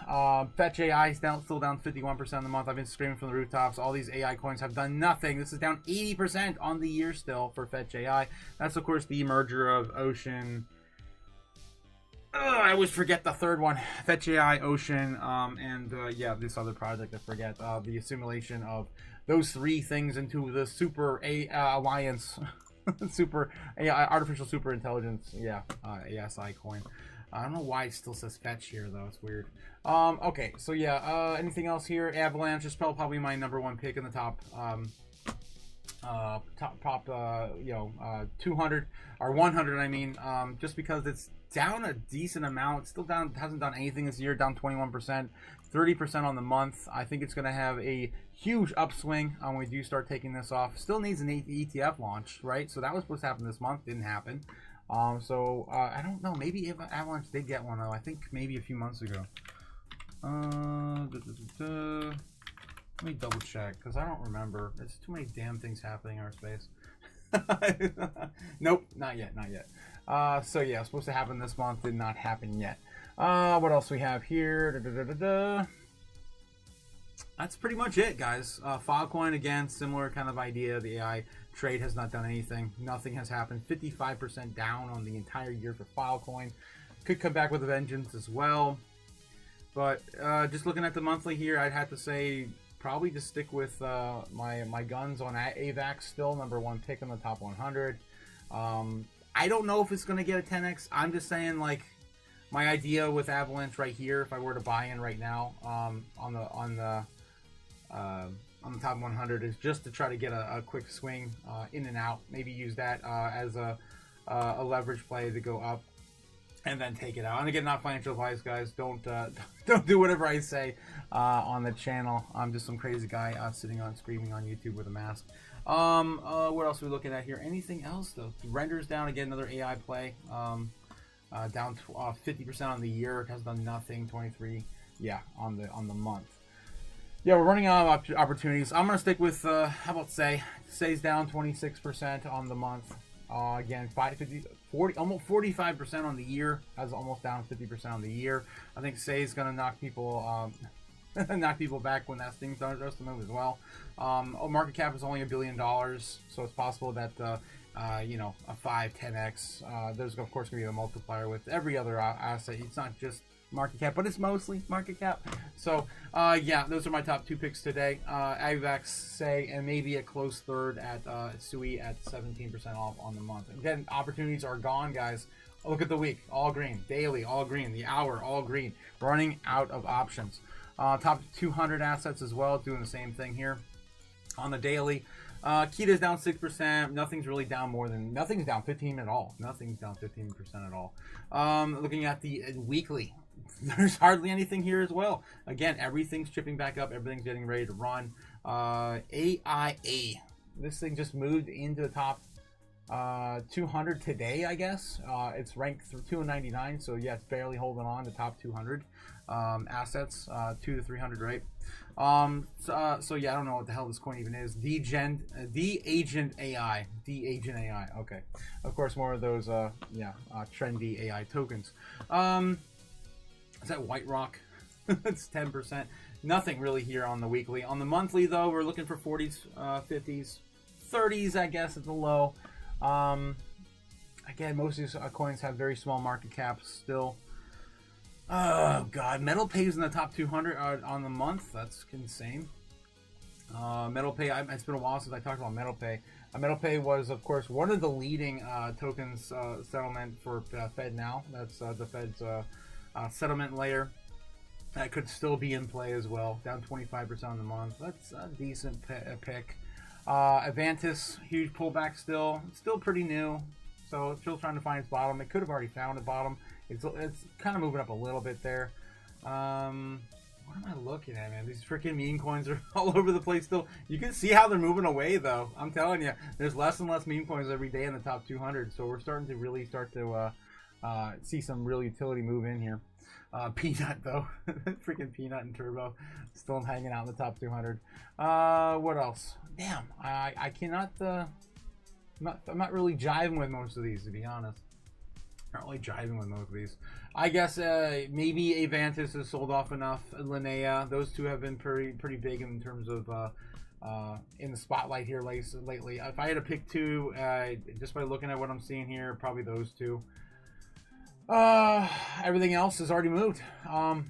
Fetch AI is still down 51% on the month. I've been screaming from the rooftops. All these AI coins have done nothing. This is down 80% on the year still for Fetch AI. That's, of course, the merger of Ocean. I always forget the third one. Fetch AI, Ocean, this other project I forget. The assimilation of those three things into the Super Alliance. Artificial super intelligence, ASI coin. I don't know why it still says fetch here though. It's weird. Anything else here? Avalanche is probably my #1 pick in the top 200 or 100. I mean, just because it's down a decent amount. It's still down. Hasn't done anything this year. Down 21%, 30% on the month. I think it's going to have a huge upswing when we do start taking this off. Still needs an ETF launch, right? So that was supposed to happen this month. Didn't happen. I don't know. Maybe if Avalanche did get one, though. I think maybe a few months ago. Let me double check because I don't remember. There's too many damn things happening in our space. Nope, not yet. Supposed to happen this month. Did not happen yet. What else we have here? That's pretty much it, guys. Filecoin, again, similar kind of idea. The AI trade has not done anything. Nothing has happened. 55% down on the entire year for Filecoin. Could come back with a vengeance as well. But just looking at the monthly here, I'd have to say probably just stick with my guns on AVAX. Still #1 pick in the top 100. I don't know if it's going to get a 10x. I'm just saying, like, my idea with Avalanche right here, if I were to buy in right now on the top 100, is just to try to get a quick swing in and out. Maybe use that as a leverage play to go up and then take it out. And again, not financial advice, guys. Don't do whatever I say on the channel. I'm just some crazy guy sitting on screaming on YouTube with a mask. What else are we looking at here? Anything else though? Renders down again. Another AI play. Down 50% on the year. It has done nothing. 23. Yeah, on the month. Yeah, we're running out of opportunities. I'm gonna stick with how about Say? Say's down 26% on the month. Again, 40, almost 45% on the year. Has almost down 50% on the year. I think Say's gonna knock people back when that thing starts to move as well. Market cap is only $1 billion, so it's possible that you know, a 5-10x. There's of course gonna be a multiplier with every other asset. It's not just market cap, but it's mostly market cap. So yeah, those are my top 2 picks today. AVAX, Say, and maybe a close third at Sui at 17% off on the month. Again, opportunities are gone, guys. Look at the week, all green. Daily, all green. The hour, all green. Running out of options. Top 200 assets as well, doing the same thing here on the daily. Kita's down 6%. Nothing's really down more than, nothing's down 15 at all. Nothing's down 15% at all. Looking at the weekly, there's hardly anything here as well. Again, everything's chipping back up. Everything's getting ready to run. AIA. This thing just moved into the top 200 today, I guess. It's ranked 299, so yeah, it's barely holding on to top 200 assets, 2 to 300, right? So yeah, I don't know what the hell this coin even is. D-Agent AI. D-Agent AI. Okay. Of course, more of those, trendy AI tokens. Is that White Rock? It's 10%. Nothing really here on the weekly. On the monthly, though, we're looking for 40s, 50s, 30s, I guess, at the low. Again, most of these coins have very small market caps still. Oh, God. Metal Pay's in the top 200 on the month. That's insane. Metal Pay, it's been a while since I talked about Metal Pay. Metal Pay was, of course, one of the leading tokens settlement for FedNow. That's the Fed's settlement layer. That could still be in play as well. Down 25% on the month. That's a decent pick. Avantis, huge pullback still. It's still pretty new. So it's still trying to find its bottom. It could have already found a bottom. It's kind of moving up a little bit there. What am I looking at, man? These freaking meme coins are all over the place still. You can see how they're moving away, though. I'm telling you, there's less and less meme coins every day in the top 200. So we're starting to really see some real utility move in here. Peanut, though. Freaking Peanut and Turbo still hanging out in the top 200. What else? Damn, I cannot... I'm not really jiving with most of these, to be honest. Not really jiving with most of these. I guess maybe Avantis has sold off enough. Linnea, those two have been pretty big in terms of in the spotlight here lately. If I had to pick two, just by looking at what I'm seeing here, probably those two. Everything else has already moved.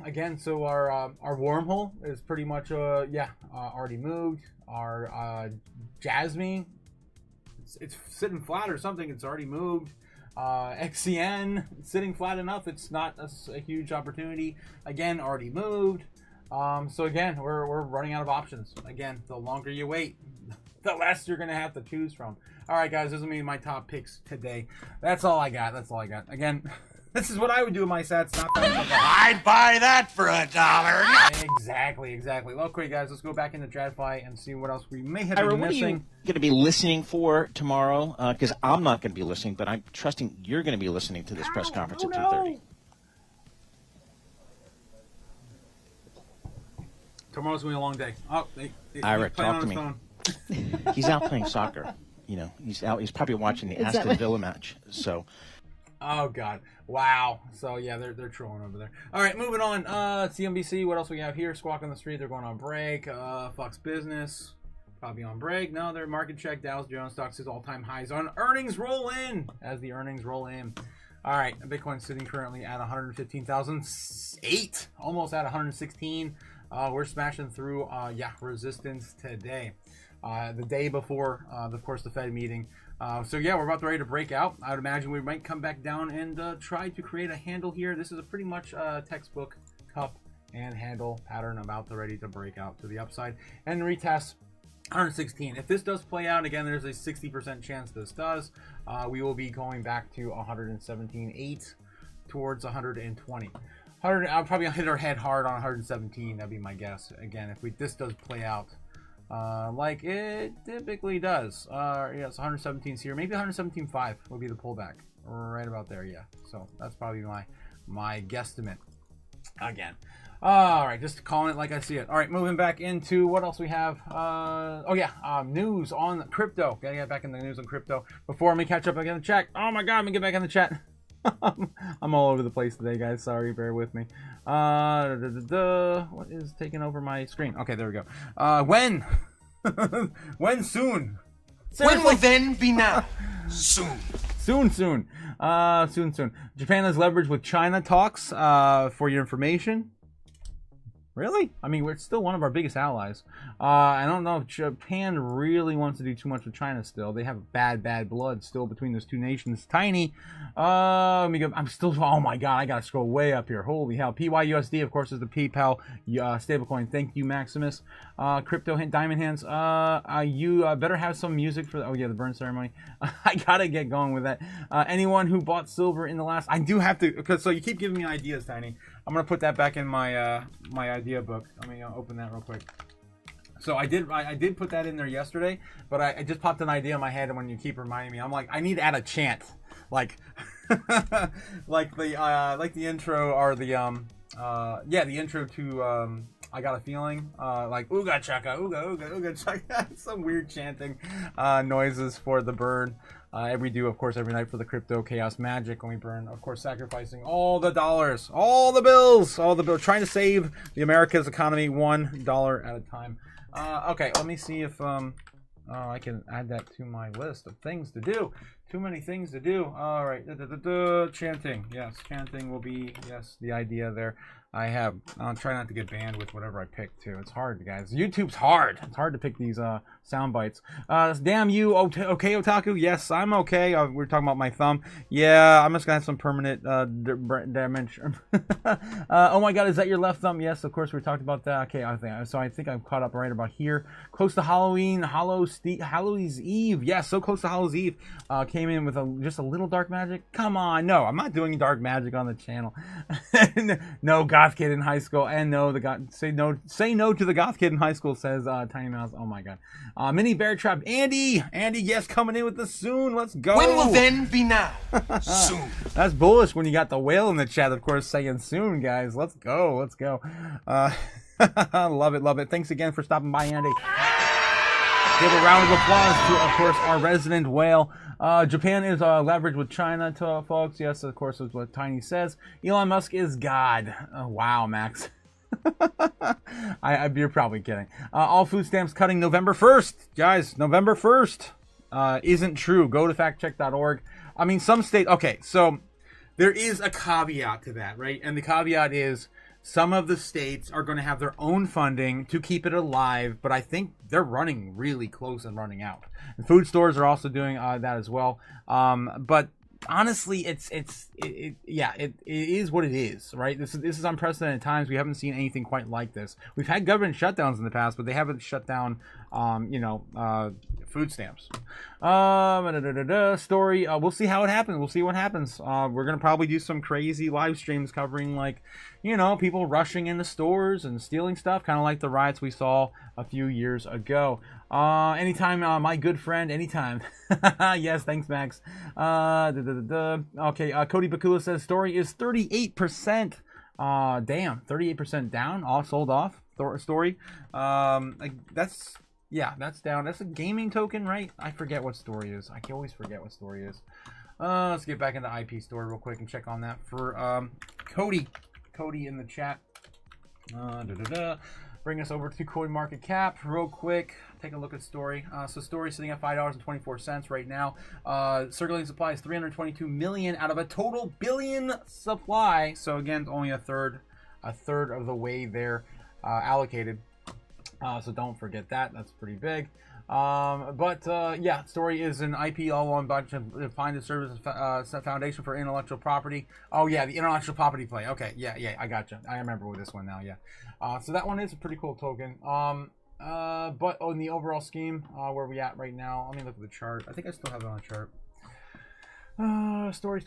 Again, so our wormhole is pretty much already moved. Our Jasmine, it's sitting flat or something. It's already moved. XCN sitting flat enough. It's not a huge opportunity. Again, already moved. So again, we're running out of options. Again, the longer you wait, the less you're gonna have to choose from. All right, guys, those are me my top picks today. That's all I got. Again, this is what I would do with my sets. Not I'd buy that for $1. Exactly. Well, okay, guys, let's go back into TradFi and see what else we may have been Ira, missing. what are you going to be listening for tomorrow? Because I'm not going to be listening, but I'm trusting you're going to be listening to this press conference at 2:30. Tomorrow's going to be a long day. Oh, Ira, talk to me. He's out playing soccer. You know, he's probably watching the Aston Villa match. So. Oh God! Wow. So yeah, they're trolling over there. All right, moving on. CNBC. What else we have here? Squawk on the street. They're going on break. Fox Business probably on break. No, their market check. Dow Jones stocks is all-time highs on earnings roll in. As the earnings roll in. All right, Bitcoin sitting currently at 115,008, almost at 116. We're smashing through resistance today. The day before, of course, the Fed meeting. So yeah, we're about ready to break out. I would imagine we might come back down and try to create a handle here. This is a pretty much textbook cup and handle pattern about to ready to break out to the upside and retest 116. If this does play out, again, there's a 60% chance this does. We will be going back to 117.8 towards 120. I'll probably hit our head hard on 117. That'd be my guess. Again, if this does play out. Like it typically does. Yes, 117's here. Maybe 117.5 would be the pullback. Right about there, yeah. So that's probably my guesstimate. Again. Alright, just calling it like I see it. Alright, moving back into what else we have. News on crypto. Gotta get back in the news on crypto. Before me catch up again in the chat. Oh my god, let me get back in the chat. I'm all over the place today, guys. Sorry, bear with me. What is taking over my screen? Okay, there we go. When? When soon? Seriously? When will then be now? Soon. Soon. Japan has leverage with China talks, for your information. Really? I mean, we're still one of our biggest allies. I don't know if Japan really wants to do too much with China still. They have bad blood still between those two nations. Tiny. Let me go. I'm still, oh my god, I gotta scroll way up here. Holy hell. PYUSD, of course, is the PayPal stablecoin. Thank you, Maximus. Crypto Diamond Hands. You better have some music for the burn ceremony. I gotta get going with that. Anyone who bought silver in the last, I do have to, because so you keep giving me ideas, Tiny. I'm gonna put that back in my my idea book. Let me open that real quick. So I did put that in there yesterday, but I just popped an idea in my head, and when you keep reminding me, I'm like, I need to add a chant, like like the intro or the the intro to I Got a Feeling, like ooga chaka, ooga chaka, some weird chanting noises for the burn. We do, of course, every night for the Crypto Chaos Magic, when we burn, of course, sacrificing all the dollars, all the bills, trying to save the America's economy $1 at a time. Okay, let me see if I can add that to my list of things to do. Too many things to do. All right, chanting. Yes, chanting will be, yes, the idea there. I'll try not to get banned with whatever I pick too. It's hard, guys. YouTube's hard. It's hard to pick these sound bites. Damn you, okay, Otaku? Yes, I'm okay. We're talking about my thumb. Yeah, I'm just gonna have some permanent damage. Oh my god, is that your left thumb? Yes, of course we talked about that. Okay, I think I'm caught up right about here. Close to Halloween, Halloween's Eve. Yes, so close to Halloween's Eve. Came in with just a little dark magic. Come on, no, I'm not doing dark magic on the channel. No, goth kid in high school, and no, say no to the goth kid in high school, says Tiny Mouse. Oh my god. Mini Bear Trap, Andy, yes, coming in with the soon. Let's go. When will then be now? Soon. That's bullish when you got the whale in the chat, of course, saying soon, guys. Let's go. Love it. Thanks again for stopping by, Andy. Give a round of applause to, of course, our resident whale. Japan is leveraged with China, folks. Yes, of course, is what Tiny says. Elon Musk is God. Wow, Max. You're probably kidding. All food stamps cutting November 1st. Guys, November 1st isn't true. Go to factcheck.org. I mean, some state. Okay, so there is a caveat to that, right? And the caveat is some of the states are going to have their own funding to keep it alive, but I think they're running really close and running out. And food stores are also doing that as well. But honestly, it is what it is, right? This is unprecedented times. We haven't seen anything quite like this. We've had government shutdowns in the past, but they haven't shut down, food stamps. Story. We'll see how it happens. We'll see what happens. We're gonna probably do some crazy live streams covering, like, people rushing into stores and stealing stuff, kind of like the riots we saw a few years ago. Anytime, my good friend, anytime. Yes, thanks, Max. Okay, Cody Bakula says story is 38%. Damn, 38% down, all sold off. Story. That's down. That's a gaming token, right? I forget what story is. I can always forget what story is. Let's get back into IP Story real quick and check on that for Cody in the chat. Bring us over to CoinMarketCap real quick. Take a look at Story. So Story sitting at $5.24 right now. Circulating supply is 322 million out of a total billion supply. So again, only a third of the way there allocated. So don't forget that. That's pretty big. Yeah, Story is an IP all-on bunch of defined and service foundation for intellectual property. Oh yeah, the intellectual property play. Okay, yeah, I gotcha. I remember with this one now. Yeah, so that one is a pretty cool token. But on the overall scheme, where we at right now? Let me look at the chart. I think I still have it on the chart. Story.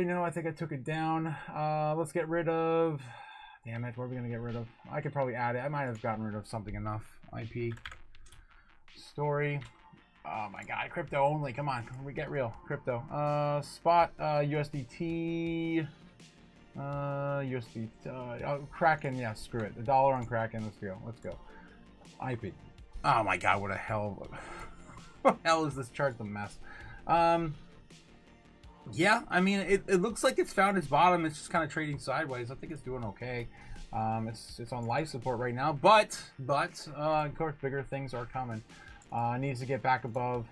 No, I think I took it down. Let's get rid of. Damn it, what are we gonna get rid of? I could probably add it. I might have gotten rid of something enough. IP. Story. Oh my god, crypto only. Come on, we get real. Crypto. Spot, USDT. Kraken, yeah, screw it. The dollar on Kraken, let's go. IP. Oh my god, what a hell. What the hell is this chart's a mess. Yeah, I mean, it looks like it's found its bottom. It's just kind of trading sideways. I think it's doing okay. It's on life support right now, but of course, bigger things are coming. Needs to get back above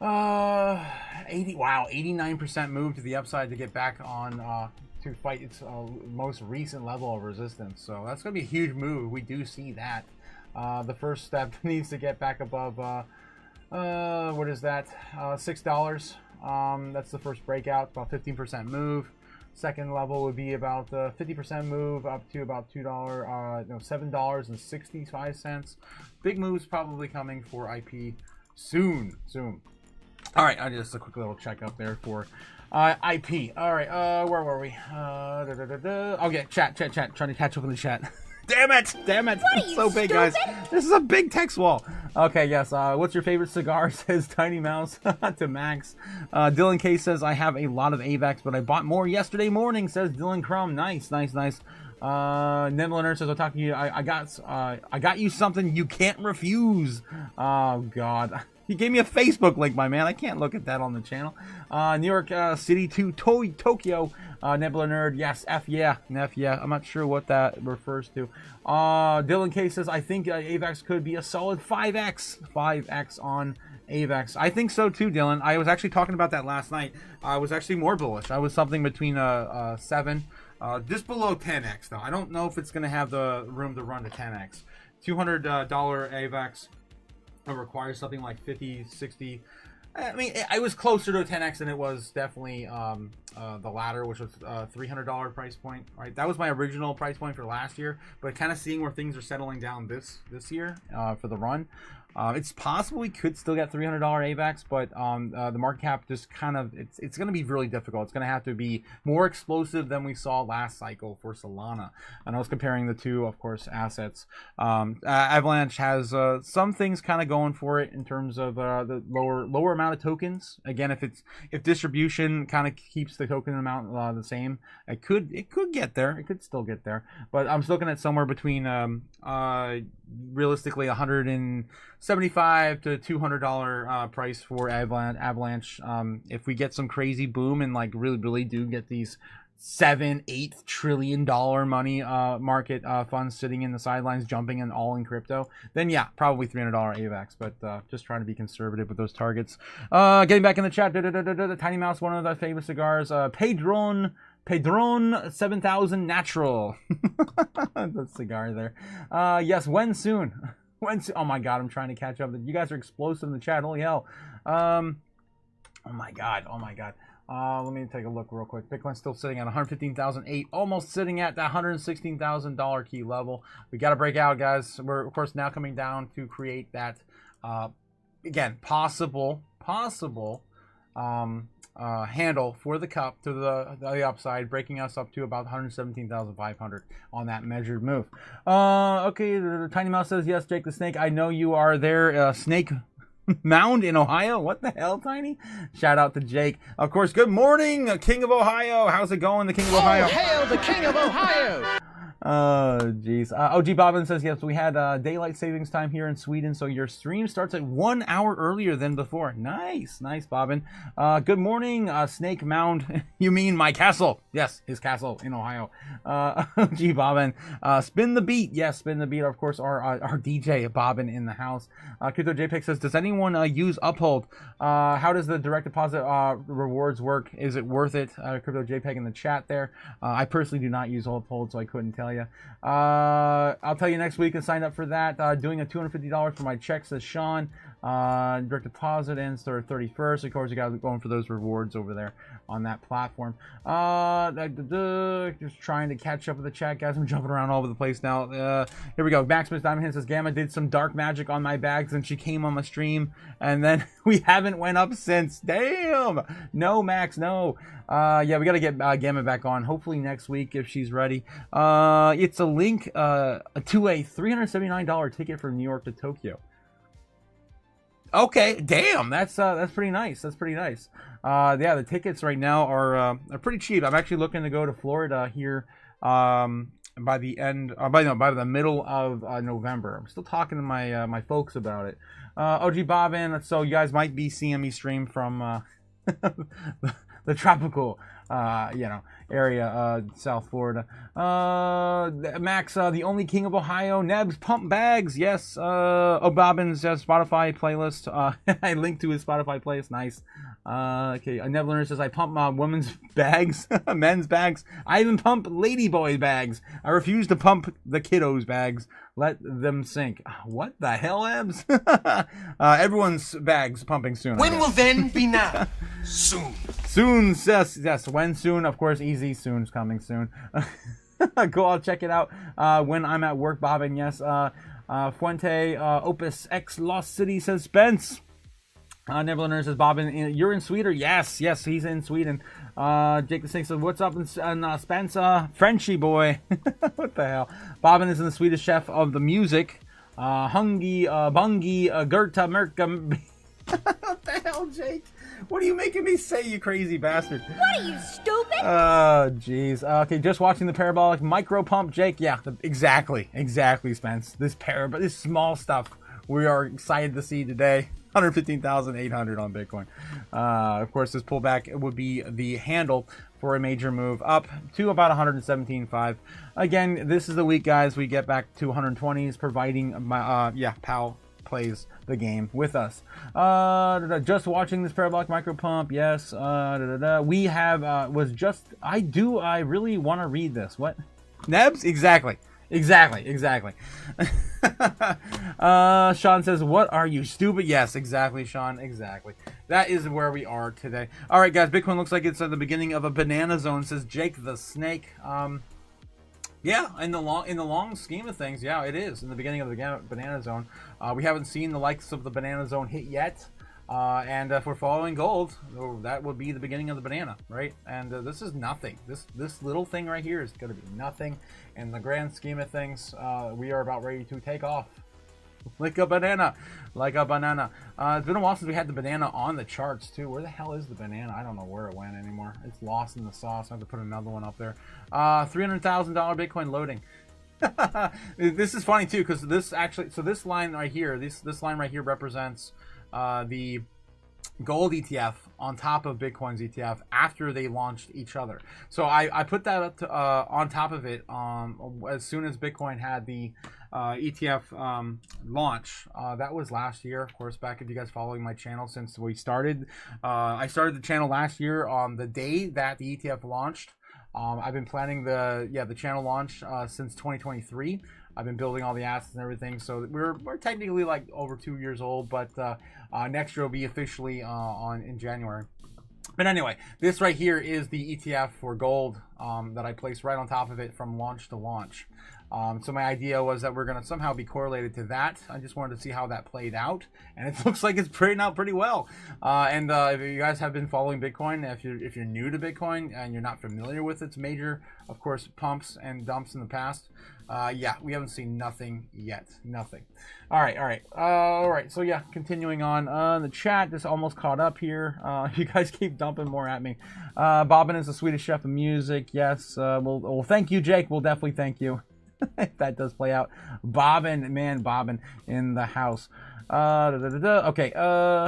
89% move to the upside to get back on to fight its most recent level of resistance. So that's going to be a huge move. We do see that. The first step needs to get back above what is that? $6. That's the first breakout, about 15% move. Second level would be about 50% move up to about $7.65. Big moves probably coming for IP soon. All right, just a quick little check up there for IP. All right, where were we? Okay, chat. Trying to catch up in the chat. Damn it! It's so big, guys. This is a big text wall. Okay, yes. What's your favorite cigar? Says Tiny Mouse to Max. Dylan K says, I have a lot of AVAX, but I bought more yesterday morning, says Dylan Crumb. Nice. Nimbler Nerd says, Otaku, I got you something you can't refuse. Oh, God. He gave me a Facebook link, my man. I can't look at that on the channel. New York City to Tokyo. Nebula Nerd, yes. F yeah. I'm not sure what that refers to. Dylan K says, I think AVAX could be a solid 5x. 5x on AVAX. I think so too, Dylan. I was actually talking about that last night. I was actually more bullish. I was something between 7, just below 10x though. I don't know if it's going to have the room to run to 10x. $200 AVAX. It requires something like 50, 60. I mean, I was closer to a 10x than it was definitely the latter, which was $300 price point. Right, that was my original price point for last year. But kind of seeing where things are settling down this year for the run, it's possible we could still get $300 AVAX, but the market cap just kind of it's going to be really difficult. It's going to have to be more explosive than we saw last cycle for Solana. And I was comparing the two, of course, assets. Avalanche has some things kind of going for it in terms of the lower amount of tokens. Again, if distribution kind of keeps the token amount the same, it could get there. It could still get there. But I'm still looking at somewhere between realistically $175 to $200 price for Avalanche. If we get some crazy boom and like really do get these $7-8 trillion money market funds sitting in the sidelines jumping in all in crypto, then yeah, probably $300 AVAX, but just trying to be conservative with those targets. Getting back in the chat, the Tiny Mouse, one of the famous cigars, Padron 7000 Natural. The cigar there. Yes, when soon? Oh my god, I'm trying to catch up. You guys are explosive in the chat. Holy hell. Oh my god. Let me take a look real quick. Bitcoin's still sitting at 115,008, almost sitting at that $116,000 key level. We got to break out, guys. We're of course now coming down to create that again possible handle for the cup to the upside, breaking us up to about 117,500 on that measured move. Okay, the Tiny Mouse says, yes, Jake the Snake, I know you are there, Snake Mound in Ohio. What the hell, Tiny? Shout out to Jake. Of course, good morning, King of Ohio. How's it going, the King of Ohio? Hail the King of Ohio! Oh, jeez. OG Bobbin says, yes, we had daylight savings time here in Sweden, so your stream starts at 1 hour earlier than before. Nice. Nice, Bobbin. Good morning, Snake Mound. You mean my castle? Yes, his castle in Ohio. OG Bobbin. Spin the beat. Yes, spin the beat. Of course, our DJ Bobbin in the house. Crypto JPEG says, does anyone use Uphold? How does the direct deposit rewards work? Is it worth it? Crypto JPEG in the chat there. I personally do not use Uphold, so I couldn't tell you. I'll tell you next week and sign up for that. Doing a $250 for my check, says Sean. Direct deposit ends the 31st. Of course, you got going for those rewards over there on that platform. Just trying to catch up with the chat, guys. I'm jumping around all over the place now. Here we go. Maximus Diamond Hand says, Gamma did some dark magic on my bags and she came on my stream, and then we haven't went up since. Damn. No, Max, no. Yeah, we got to get Gamma back on, hopefully next week if she's ready. It's a link to a $379 ticket from New York to Tokyo. Okay, damn, that's pretty nice. That's pretty nice. Yeah, the tickets right now are pretty cheap. I'm actually looking to go to Florida here by the middle of November. I'm still talking to my folks about it. OG Bobbin, so you guys might be seeing me stream from the tropical area, South Florida. Max, the only king of Ohio. Nebs, pump bags. Yes. Bobbin's Spotify playlist. I linked to his Spotify playlist. Nice. Okay. Neblener says, I pump women's bags, men's bags. I even pump ladyboy bags. I refuse to pump the kiddos' bags. Let them sink. What the hell, Ebs? Everyone's bags pumping soon. When will then be now? Soon. Soon, yes. When soon? Of course, easy. Soon's coming soon. Go, I'll check it out when I'm at work, Bobbin. Yes. Fuente, Opus X Lost City says, Spence. Neblener says, Bobbin, you're in Sweden? Yes, he's in Sweden. Jake the Snake says, what's up in Spence? Frenchy boy. What the hell? Bobbin is in the Swedish chef of the music. Hungy, Bungy, Gerta, Merka. What the hell, Jake? What are you making me say, you crazy bastard? What are you, stupid? Oh, jeez. Okay, just watching the parabolic micro pump, Jake. Yeah, exactly, Spence. This small stuff we are excited to see today. 115,800 on Bitcoin. Of course, this pullback would be the handle for a major move up to about 117.5. Again, this is the week, guys. We get back to 120s, providing PAL plays the game with us. Just watching this parabolic micro pump. Yes. We have I really want to read this. What? Nebs? Exactly. Sean says, what are you, stupid? Yes, exactly, Sean, exactly. That is where we are today. All right, guys, Bitcoin looks like it's at the beginning of a banana zone, says Jake the Snake. Yeah, in the long scheme of things, yeah, it is in the beginning of the banana zone. We haven't seen the likes of the banana zone hit yet. And if we're following gold, that would be the beginning of the banana, right? And this is nothing. This little thing right here is going to be nothing in the grand scheme of things. We are about ready to take off like a banana. It's been a while since we had the banana on the charts too. Where the hell is the banana? I don't know where it went anymore. It's lost in the sauce. I have to put another one up there. $300,000 Bitcoin loading. This is funny too, because this line right here, this line right here represents the gold ETF on top of Bitcoin's ETF after they launched each other. So I put that up to, on top of it as soon as Bitcoin had the ETF launch. That was last year, of course, back if you guys following my channel since we started. I started the channel last year on the day that the ETF launched. I've been planning the channel launch since 2023. I've been building all the assets and everything, so we're technically like over 2 years old, but next year will be officially in January. But anyway, this right here is the ETF for gold that I placed right on top of it from launch to launch. So my idea was that we're going to somehow be correlated to that. I just wanted to see how that played out, and it looks like it's playing out pretty well. And if you guys have been following Bitcoin, if you're new to Bitcoin and you're not familiar with its major, of course, pumps and dumps in the past, yeah, we haven't seen nothing yet. Nothing. All right. So yeah, continuing on. The chat just almost caught up here. You guys keep dumping more at me. Bobbin is the Swedish chef of music. Yes. Well, thank you, Jake. We'll definitely thank you. if that does play out. Bobbin in the house. Okay,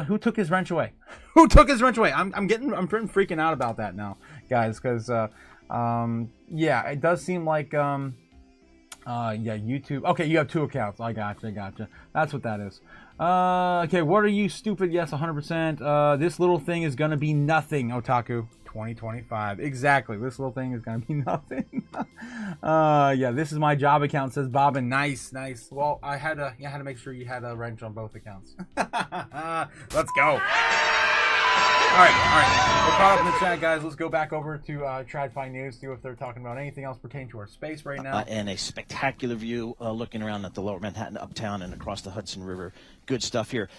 who took his wrench away? Who took his wrench away? I'm freaking out about that now, guys, because yeah, it does seem like yeah, YouTube. Okay, you have 2 accounts. I gotcha. That's what that is. Okay, what are you, stupid? Yes, 100%. This little thing is gonna be nothing, Otaku. 2025. Exactly. This little thing is gonna be nothing. Yeah, this is my job account, says Bobbin. Nice. Well, I had to make sure you had a wrench on both accounts. Let's go. All right. We're caught up in the chat, guys. Let's go back over to TradFi News, see if they're talking about anything else pertaining to our space right now. And a spectacular view looking around at the Lower Manhattan, Uptown, and across the Hudson River. Good stuff here.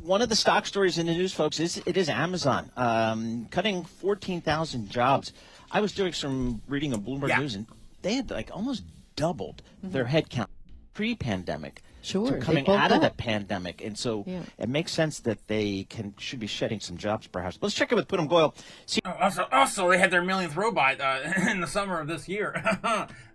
One of the stock stories in the news, folks, is Amazon cutting 14,000 jobs. I was doing some reading of Bloomberg News, and they had like almost doubled their headcount pre-pandemic. Sure. To coming out of the pandemic, and so it makes sense that they should be shedding some jobs, perhaps. Let's check it with Putum Goyle. Also, they had their millionth robot in the summer of this year.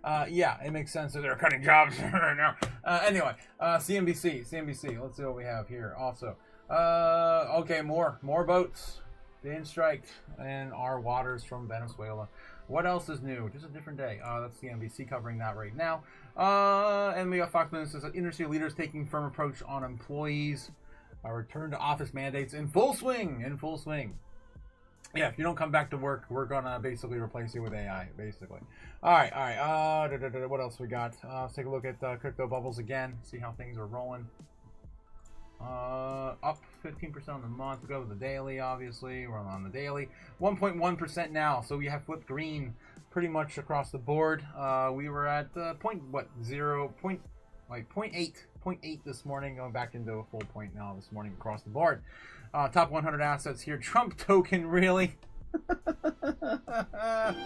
Yeah, it makes sense that they're cutting jobs right now. Anyway, CNBC. Let's see what we have here. Also, okay, more boats being striked in our waters from Venezuela. What else is new? Just a different day. That's CNBC covering that right now. And we got Fox News says that industry leaders taking firm approach on employees. Return to office mandates in full swing. Yeah, if you don't come back to work, we're gonna basically replace you with AI, basically. All right. What else we got? Let's take a look at crypto bubbles again. See how things are rolling. Up 15% on the month. We go with the daily, obviously. We're on the daily. 1.1% now. So we have flipped green pretty much across the board. We were at 0.8 this morning, going back into a full point now this morning across the board. Top 100 assets here. Trump token, really? What are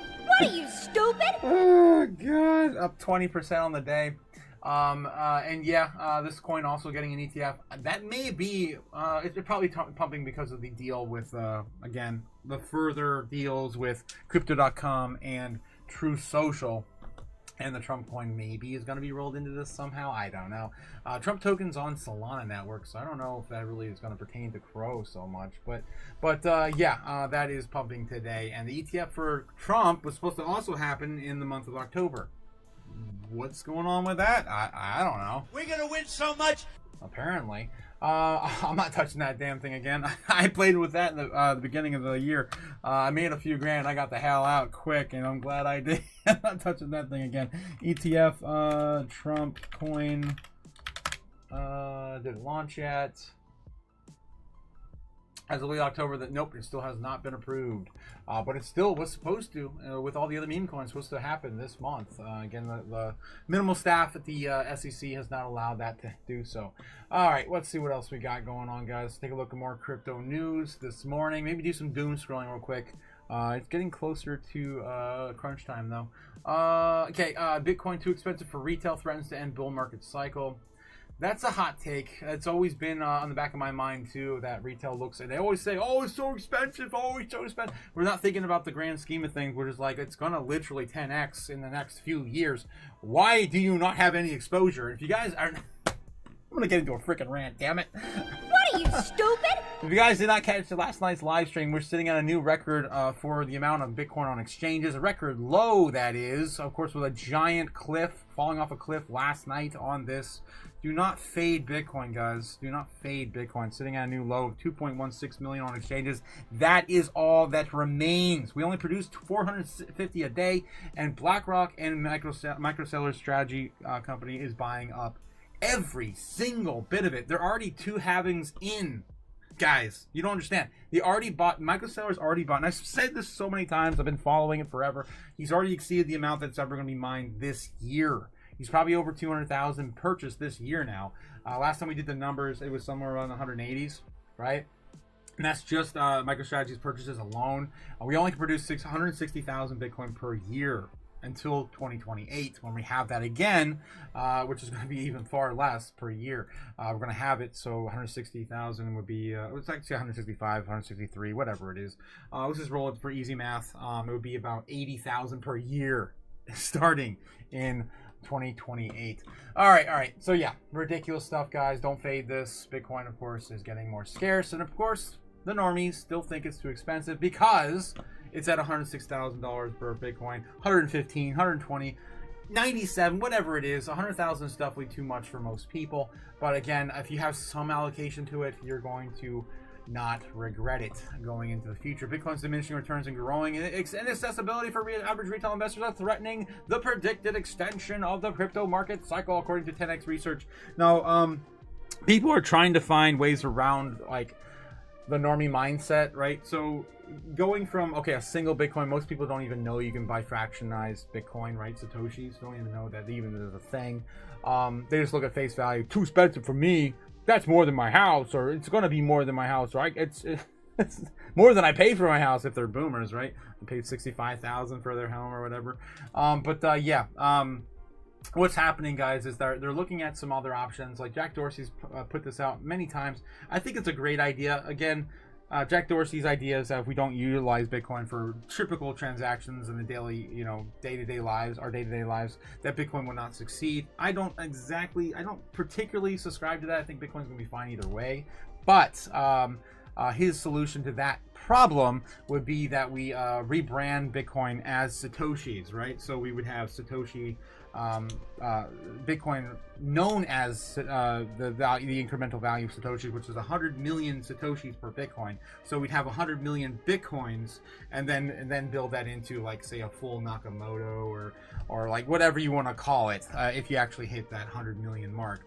you, stupid? Oh, God. Up 20% on the day. And yeah, this coin also getting an ETF. That may be, it's probably pumping because of the deal with, again, the further deals with Crypto.com and True Social. And the Trump coin maybe is going to be rolled into this somehow. I don't know. Trump tokens on Solana network, so I don't know if that really is going to pertain to Crow so much. But yeah, that is pumping today. And the ETF for Trump was supposed to also happen in the month of October. What's going on with that? I don't know. We're going to win so much. Apparently. I'm not touching that damn thing again. I played with that in the beginning of the year. I made a few grand. I got the hell out quick, and I'm glad I did. I'm not touching that thing again. ETF, Trump coin. Did it launch yet? As of late October, nope, it still has not been approved. But it still was supposed to, with all the other meme coins, supposed to happen this month. Again, the minimal staff at the SEC has not allowed that to do so. All right, let's see what else we got going on, guys. Take a look at more crypto news this morning. Maybe do some doom scrolling real quick. It's getting closer to crunch time, though. Okay, Bitcoin too expensive for retail, threatens to end bull market cycle. That's a hot take. It's always been on the back of my mind, too, that retail looks, and they always say, oh, it's so expensive, oh, it's so expensive. We're not thinking about the grand scheme of things. We're just like, it's going to literally 10x in the next few years. Why do you not have any exposure? If you guys are... I'm going to get into a freaking rant, damn it. What are you, stupid? If you guys did not catch the last night's live stream, we're sitting at a new record for the amount of Bitcoin on exchanges. A record low, that is. Of course, with a giant cliff, falling off a cliff last night on this. Do not fade Bitcoin, guys. Do not fade Bitcoin. Sitting at a new low of 2.16 million on exchanges. That is all that remains. We only produced 450 a day, and BlackRock and Microseller's strategy company is buying up every single bit of it. They're already 2 halvings in. Guys, you don't understand. They already bought, Microseller's already bought, and I've said this so many times, I've been following it forever. He's already exceeded the amount that's ever going to be mined this year. He's probably over 200,000 purchased this year now. Last time we did the numbers, it was somewhere around the 180s, right? And that's just MicroStrategy's purchases alone. We only can produce 660,000 Bitcoin per year until 2028, when we have that again, which is going to be even far less per year. We're going to have it, so 160,000 would be, it's actually 165, 163, whatever it is. Let's just roll it for easy math. It would be about 80,000 per year starting in 2028. All right. So yeah, ridiculous stuff, guys. Don't fade this. Bitcoin, of course, is getting more scarce, and of course, the normies still think it's too expensive because it's at $106,000 per Bitcoin, 115, 120, 97, whatever it is. 100,000 is definitely too much for most people. But again, if you have some allocation to it, you're going to not regret it going into the future. Bitcoin's diminishing returns and growing inaccessibility for average retail investors are threatening the predicted extension of the crypto market cycle, according to 10x research. Now, people are trying to find ways around like the normie mindset, right? So going from, okay, a single Bitcoin, most people don't even know you can buy fractionized Bitcoin, right? Satoshis don't even know that even is a thing. They just look at face value. Too expensive for me. That's more than my house, or it's going to be more than my house, right? It's more than I paid for my house if they're boomers, right? They paid $65,000 for their home or whatever. What's happening, guys, is they're looking at some other options. Like Jack Dorsey's put this out many times. I think it's a great idea. Again, Jack Dorsey's idea is that if we don't utilize Bitcoin for typical transactions in the daily, day-to-day lives, that Bitcoin will not succeed. I don't particularly subscribe to that. I think Bitcoin's going to be fine either way. But his solution to that problem would be that we rebrand Bitcoin as Satoshis, right? So we would have Satoshi Bitcoin known as the incremental value of Satoshis, which is 100 million Satoshis per Bitcoin. So we'd have 100 million Bitcoins, and then build that into, like, say, a full Nakamoto or like whatever you want to call it, if you actually hit that 100 million mark.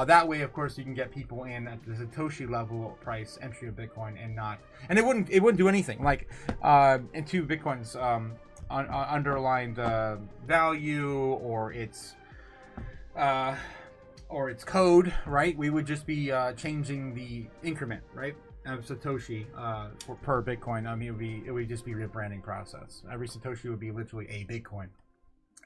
That way, of course, you can get people in at the Satoshi level price entry of Bitcoin, and it wouldn't do anything. Like into Bitcoin's underlined value or its code, right? We would just be changing the increment, right, of Satoshi per Bitcoin. I mean, it would just be a rebranding process. Every Satoshi would be literally a Bitcoin,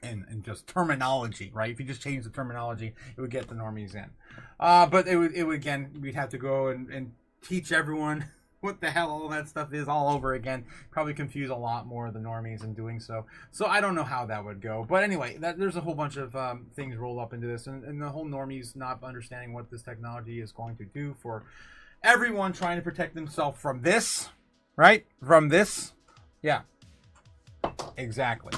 and just terminology, right? If you just change the terminology, it would get the normies in. But it would again, we'd have to go and teach everyone what the hell all that stuff is all over again. Probably confuse a lot more of the normies in doing so. So I don't know how that would go. But anyway, there's a whole bunch of things rolled up into this. And the whole normies not understanding what this technology is going to do for everyone trying to protect themselves from this, right? From this. Yeah. Exactly.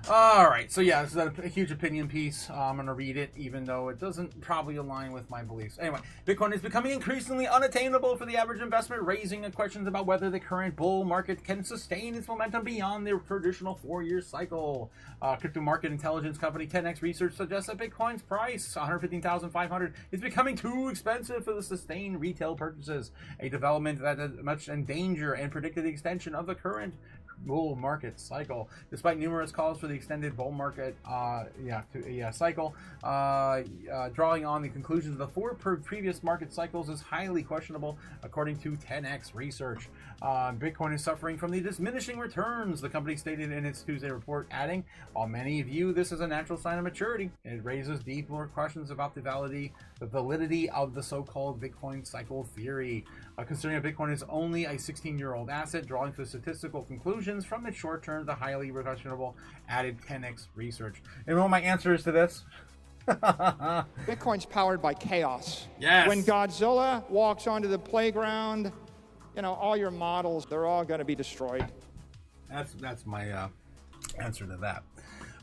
All right, so yeah, this is a huge opinion piece. I'm going to read it, even though it doesn't probably align with my beliefs. Anyway, Bitcoin is becoming increasingly unattainable for the average investment, raising questions about whether the current bull market can sustain its momentum beyond the traditional 4-year cycle. Crypto market intelligence company 10x Research suggests that Bitcoin's price, $115,500, is becoming too expensive for the sustained retail purchases, a development that is much in danger and predicted the extension of the current bull market cycle. Despite numerous calls for the extended bull market cycle, drawing on the conclusions of the 4 previous market cycles is highly questionable, according to 10x Research. Bitcoin is suffering from the diminishing returns, the company stated in its Tuesday report, adding, while many view this as a natural sign of maturity, it raises deeper questions about the validity of the so-called Bitcoin cycle theory. Considering that Bitcoin is only a 16-year-old asset, drawing to statistical conclusions from its short term to highly questionable, added 10x Research. And what my answer is to this? Bitcoin's powered by chaos. Yes. When Godzilla walks onto the playground, all your models, they're all going to be destroyed. That's my answer to that.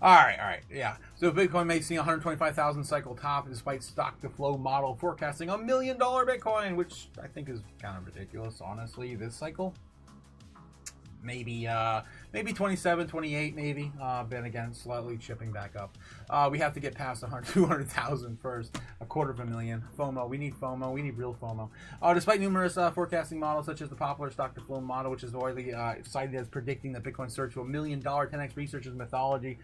All right, yeah. So Bitcoin may see 125,000 cycle top despite stock-to-flow model forecasting $1 million Bitcoin, which I think is kind of ridiculous, honestly, this cycle. Maybe 27, 28, maybe. Then again, slightly chipping back up. We have to get past 200,000 first. $250,000. FOMO. We need FOMO. We need real FOMO. Despite numerous forecasting models, such as the popular stock-to-flow model, which is widely cited as predicting that Bitcoin surge to $1 million, 10x Research's methodology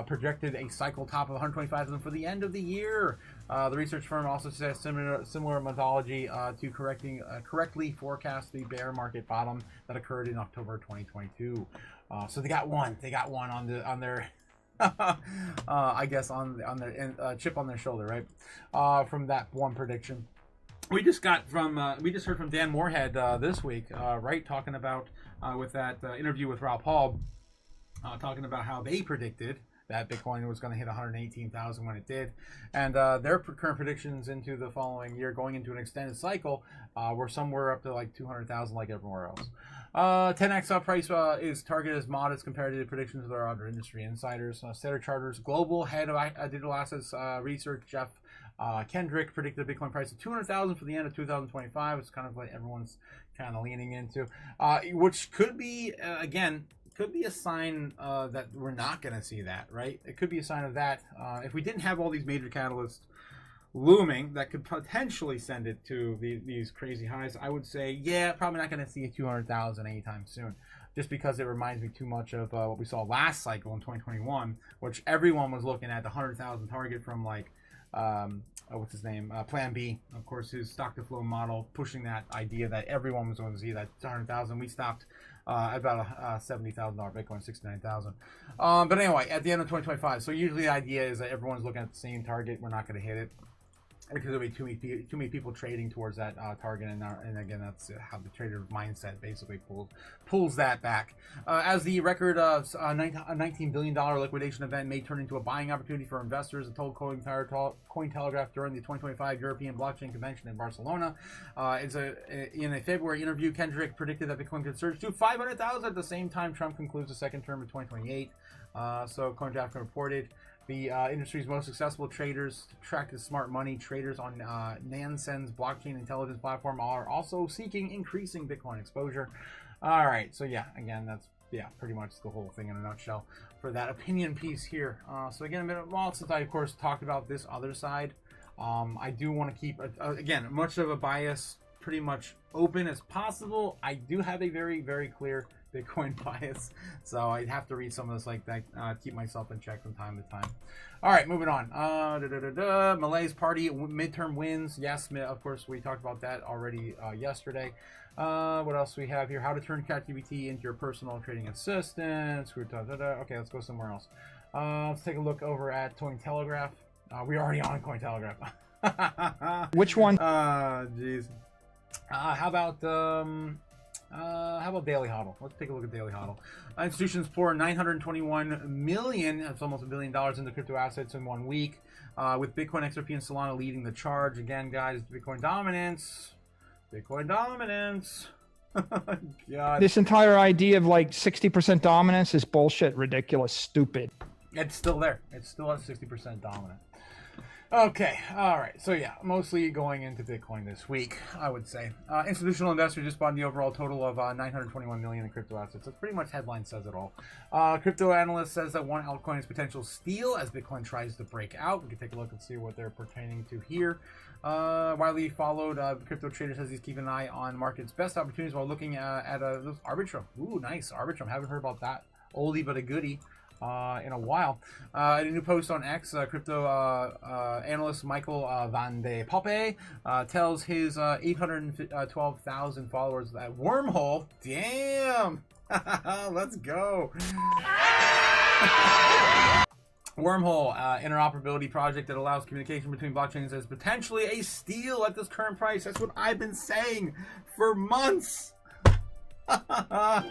projected a cycle top of 125,000 for the end of the year. The research firm also says similar methodology to correctly forecast the bear market bottom that occurred in October 2022. So they got one on their I guess on their chip on their shoulder, right? From that one prediction. We just heard from Dan Moorhead this week, right, talking about with that interview with Raoul Paul, talking about how they predicted that Bitcoin was going to hit 118,000 when it did. And their current predictions into the following year, going into an extended cycle, were somewhere up to like 200,000 like everywhere else. 10x price is targeted as modest compared to the predictions of their other industry insiders. Standard Chartered's global head of digital assets research, Jeff Kendrick, predicted the Bitcoin price of 200,000 for the end of 2025. It's kind of like everyone's kind of leaning into, which could be, again, could be a sign that we're not going to see that, right? It could be a sign of that. If we didn't have all these major catalysts looming that could potentially send it to these crazy highs, I would say, yeah, probably not going to see a 200,000 anytime soon, just because it reminds me too much of what we saw last cycle in 2021, which everyone was looking at the 100,000 target from like, what's his name? Plan B, of course, his stock to flow model, pushing that idea that everyone was going to see that 100,000. We stopped at about a $70,000 Bitcoin, 69,000. But anyway, at the end of 2025, so usually the idea is that everyone's looking at the same target. We're not going to hit it, because there'll be too many people trading towards that target, and again, that's how the trader mindset basically pulls that back. As the record of $19 billion liquidation event may turn into a buying opportunity for investors, it told Cointelegraph during the 2025 European Blockchain Convention in Barcelona. In a February interview, Kendrick predicted that Bitcoin could surge to 500,000 at the same time Trump concludes the second term in 2028. So Cointelegraph reported the industry's most successful traders, tracked as smart money traders on Nansen's blockchain intelligence platform, are also seeking increasing Bitcoin exposure. All right, so yeah, again, that's pretty much the whole thing in a nutshell for that opinion piece here. So again, since I of course talked about this other side, I do want to keep again much of a bias pretty much open as possible. I do have a very, very clear Bitcoin bias, so I'd have to read some of this like that, keep myself in check from time to time. All right, moving on. Malays party midterm wins. Yes, of course, we talked about that already yesterday. What else do we have here? How to turn ChatGPT into your personal trading assistant. Okay, let's go somewhere else. Let's take a look over at Cointelegraph. We're already on Cointelegraph. Which one? Jeez. How about Daily Hodl? Let's take a look at Daily Hodl. Institutions pour $921 million, that's almost $1 billion, into crypto assets in 1 week, with Bitcoin, XRP, and Solana leading the charge. Again, guys, Bitcoin dominance. Bitcoin dominance. God. This entire idea of like 60% dominance is bullshit, ridiculous, stupid. It's still there. It's still at 60% dominant. Okay, all right. So yeah, mostly going into Bitcoin this week, I would say. Institutional investors just bought the overall total of $921 million in crypto assets. That's pretty much headline says it all. Crypto analyst says that one altcoin is potential steal as Bitcoin tries to break out. We can take a look and see what they're pertaining to here. Widely followed, crypto trader says he's keeping an eye on market's best opportunities while looking at Arbitrum. Ooh, nice Arbitrum. Haven't heard about that. Oldie but a goodie. In a while. In a new post on X, crypto analyst Michael Van de Poppe tells his 812,000 followers that Wormhole, damn, let's go. Wormhole, interoperability project that allows communication between blockchains, is potentially a steal at this current price. That's what I've been saying for months. What are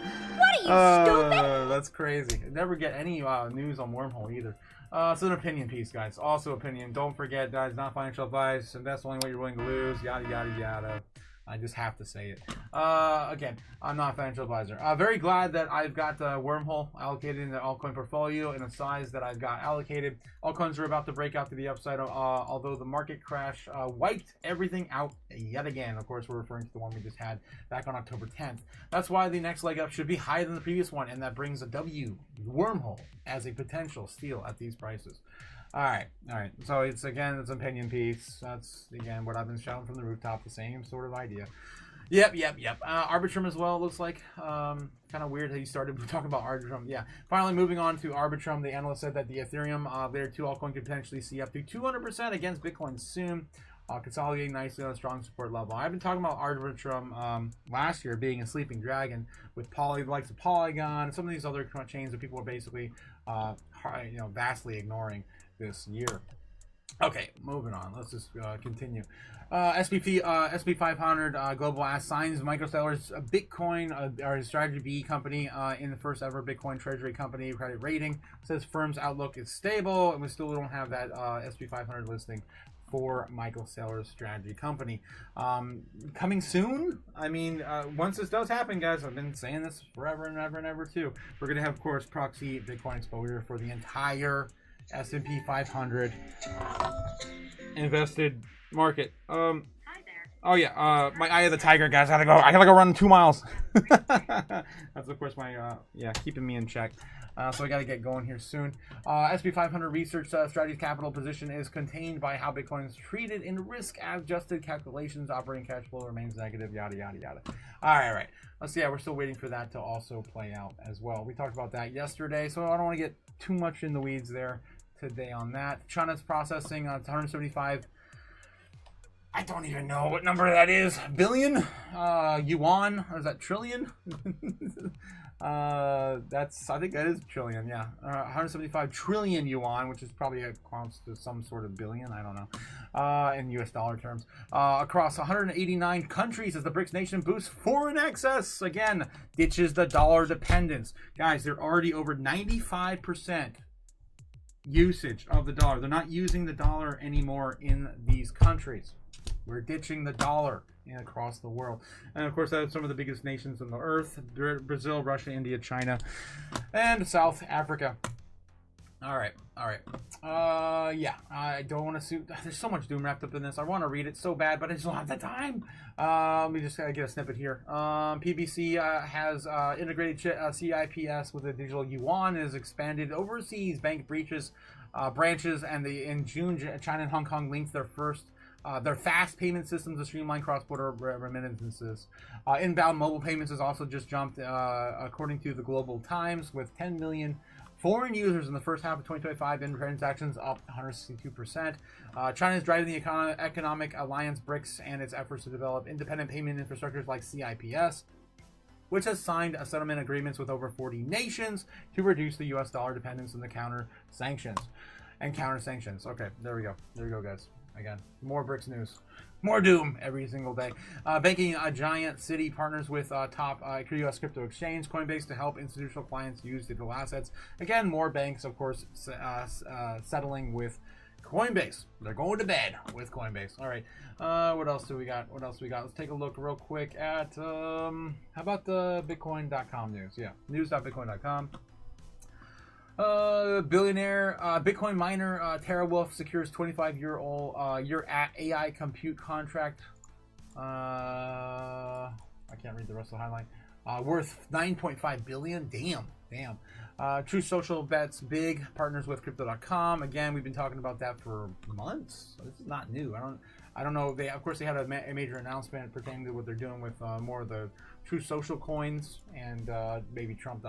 you, stupid? That's crazy. Never get any news on Wormhole either. It's an opinion piece, guys. Also opinion. Don't forget, guys, not financial advice. Invest only what you're willing to lose. Yada, yada, yada. I just have to say it. Again, I'm not a financial advisor. Very glad that I've got Wormhole allocated in the altcoin portfolio in a size that I've got allocated. Altcoins are about to break out to the upside, although the market crash wiped everything out yet again. Of course, we're referring to the one we just had back on October 10th. That's why the next leg up should be higher than the previous one, and that brings a W, Wormhole, as a potential steal at these prices. All right. So it's an opinion piece. That's again what I've been shouting from the rooftop. The same sort of idea. Yep. Arbitrum as well. It looks like kind of weird that you started talking about Arbitrum. Yeah. Finally, moving on to Arbitrum, the analyst said that the Ethereum Layer 2 altcoin could potentially see up to 200% against Bitcoin soon, consolidating nicely on a strong support level. I've been talking about Arbitrum last year being a sleeping dragon with the likes of Polygon and some of these other chains that people are basically vastly ignoring this year. Okay, moving on. Let's just continue. SP 500 Global Ass signs microsellers Bitcoin, our strategy B company, in the first ever Bitcoin treasury company credit rating. Says firm's outlook is stable, and we still don't have that SP 500 listing for Michael Saylor's strategy company. Coming soon. I mean, once this does happen, guys, I've been saying this forever and ever and ever too. We're gonna have, of course, proxy Bitcoin exposure for the entire S&P 500 invested market. Hi there. Oh yeah, my eye of the tiger, guys. I gotta go run 2 miles. That's of course my keeping me in check. So I gotta get going here soon. SP 500 research strategy capital position is contained by how Bitcoin is treated in risk-adjusted calculations. Operating cash flow remains negative. Yada yada yada. All right. Let's see. Yeah, we're still waiting for that to also play out as well. We talked about that yesterday, so I don't want to get too much in the weeds there today on that. China's processing 175. I don't even know what number that is. Billion yuan, or is that trillion? I think that is trillion. Yeah, 175 trillion yuan, which is probably equals to some sort of billion. I don't know. In U.S. dollar terms, across 189 countries as the BRICS nation boosts foreign access again, ditches the dollar dependence. Guys, they're already over 95% usage of the dollar. They're not using the dollar anymore in these countries. We're ditching the dollar across the world. And of course, that's some of the biggest nations on the earth: Brazil, Russia, India, China, and South Africa. All right. Yeah, I don't want to there's so much doom wrapped up in this. I want to read it so bad, but I just don't have the time. Let me just get a snippet here. PBC has integrated CIPS with a digital yuan and has expanded overseas bank branches, and in June, China and Hong Kong linked their fast payment systems to streamline cross-border remittances. Inbound mobile payments has also just jumped, according to the Global Times, with 10 million foreign users in the first half of 2025, and transactions up 162%. China is driving the economic alliance BRICS and its efforts to develop independent payment infrastructures like CIPS, which has signed settlement agreements with over 40 nations to reduce the U.S. dollar dependence on the counter sanctions. Okay, there we go, guys. Again, more BRICS news. More doom every single day. Banking giant Citi partners with top U.S. crypto exchange Coinbase to help institutional clients use digital assets. Again, more banks, of course, settling with Coinbase. They're going to bed with Coinbase. All right. What else do we got? Let's take a look real quick at, how about the Bitcoin.com news? Yeah, news.bitcoin.com. Billionaire Bitcoin miner TeraWolf secures 25-year AI compute contract. I can't read the rest of the highlight. Worth 9.5 billion. Damn. True Social bets big. Partners with Crypto.com. Again, we've been talking about that for months. So this is not new. I don't know. They had a major announcement pertaining to what they're doing with more of the True Social coins, and maybe Trump's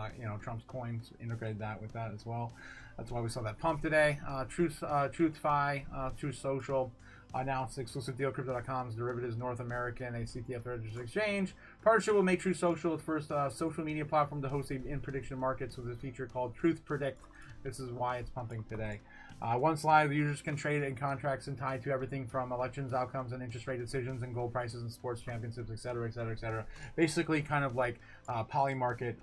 coins integrated that with that as well. That's why we saw that pump today. TruthFi, True Social announced exclusive deal. Crypto.com's derivatives North American, a CTF registered exchange. Partnership will make True Social the first social media platform to host in prediction markets with a feature called Truth Predict. This is why it's pumping today. Once live, users can trade in contracts and tied to everything from elections outcomes and interest rate decisions and gold prices and sports championships, etc. Basically, kind of like Polymarket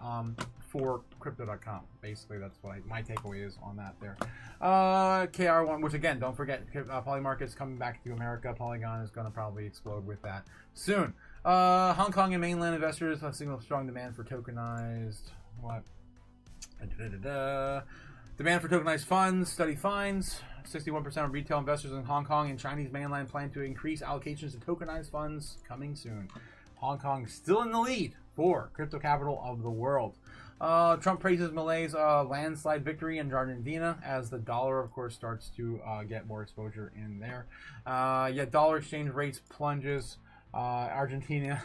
for Crypto.com. Basically, that's what my takeaway is on that there. KR1, which again, don't forget, Polymarket's coming back to America. Polygon is going to probably explode with that soon. Hong Kong and mainland investors signal strong demand for tokenized Demand for tokenized funds, study finds. 61% of retail investors in Hong Kong and Chinese mainland plan to increase allocations to tokenized funds coming soon. Hong Kong still in the lead for crypto capital of the world. Trump praises Malay's landslide victory in Argentina as the dollar, of course, starts to get more exposure in there. Yet dollar exchange rates plunges. Argentina,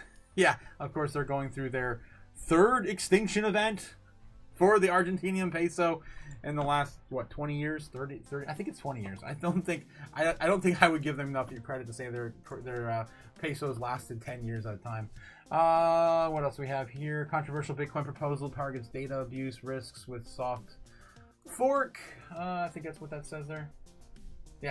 of course, they're going through their third extinction event for the Argentinian peso in the last 20 years, 30 I think it's 20 years. I don't think I would give them enough credit to say their pesos lasted 10 years at a time. What else we have here? Controversial Bitcoin proposal targets data abuse risks with soft fork. I think that's what that says there.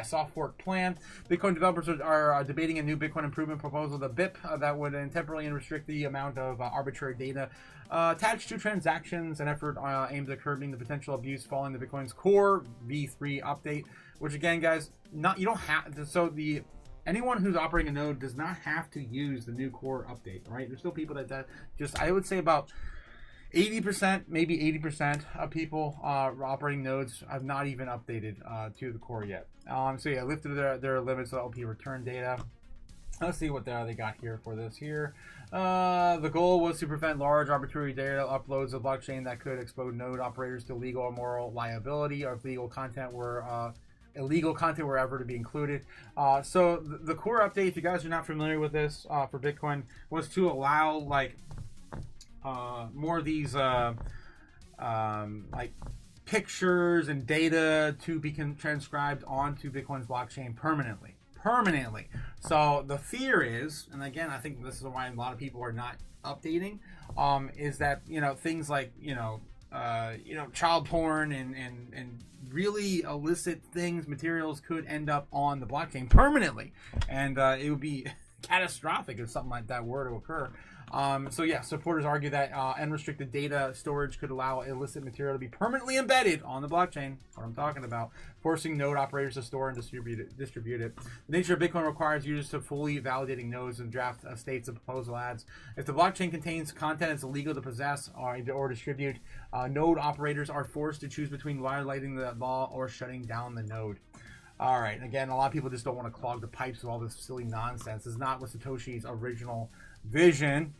soft fork plan. Bitcoin developers are debating a new Bitcoin improvement proposal, the BIP, that would temporarily restrict the amount of arbitrary data attached to transactions. An effort aimed at curbing the potential abuse following the Bitcoin's core v3 update. Which again, guys, you don't have to, so anyone who's operating a node does not have to use the new core update, right? There's still people that just, I would say about 80%, maybe 80% of people operating nodes have not even updated to the core yet. So yeah, lifted their limits of LP return data. Let's see what they got here for this here. The goal was to prevent large arbitrary data uploads of blockchain that could expose node operators to legal or moral liability, or if illegal content were ever to be included. So the core update, if you guys are not familiar with this for Bitcoin, was to allow like more of these like pictures and data to be transcribed onto Bitcoin's blockchain permanently. So the fear is, and again, I think this is why a lot of people are not updating, is that things like child porn and really illicit materials could end up on the blockchain permanently, and it would be catastrophic if something like that were to occur. So yeah, supporters argue that unrestricted data storage could allow illicit material to be permanently embedded on the blockchain, what I'm talking about, forcing node operators to store and distribute it. The nature of Bitcoin requires users to fully validating nodes and draft states of proposal ads. If the blockchain contains content that's illegal to possess or distribute, node operators are forced to choose between violating the law or shutting down the node. All right, again, a lot of people just don't want to clog the pipes with all this silly nonsense. This is not what Satoshi's original vision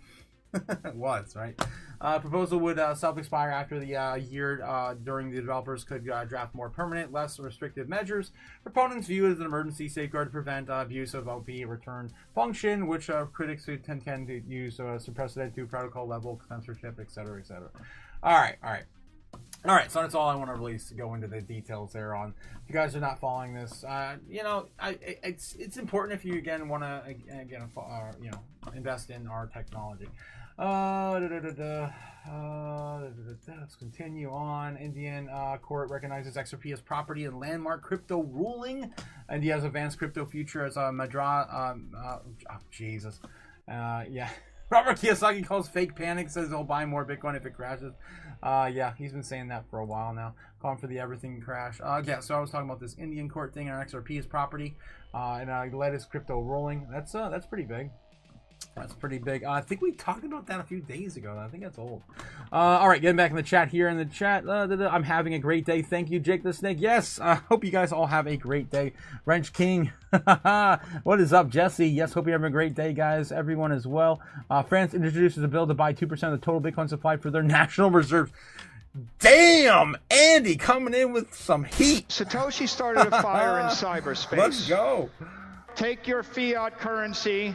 was, right? Proposal would self-expire after the year. During the developers could draft more permanent, less restrictive measures. Proponents view it as an emergency safeguard to prevent abuse of LP return function, which critics who tend to use suppress it to protocol level censorship, etc., etc. All right, so that's all I want to really go into the details there on. If you guys are not following this, it's important if you again want to invest in our technology. Let's continue on. Indian court recognizes XRP as property and landmark crypto ruling. India's advanced crypto future as a Jesus. Yeah. Robert Kiyosaki calls fake panic, says he'll buy more Bitcoin if it crashes. Yeah, he's been saying that for a while now. Calling for the everything crash. Yeah, so I was talking about this Indian court thing on XRP's property, and latest crypto ruling. That's pretty big. That's pretty big. I think we talked about that a few days ago. I think that's old. All right, getting back in the chat here. In the chat, I'm having a great day. Thank you, Jake the Snake. Yes, I hope you guys all have a great day. Wrench King. What is up, Jesse? Yes, hope you're having a great day, guys. Everyone as well. France introduces a bill to buy 2% of the total Bitcoin supply for their national reserves. Damn, Andy coming in with some heat. Satoshi started a fire in cyberspace. Let's go. Take your fiat currency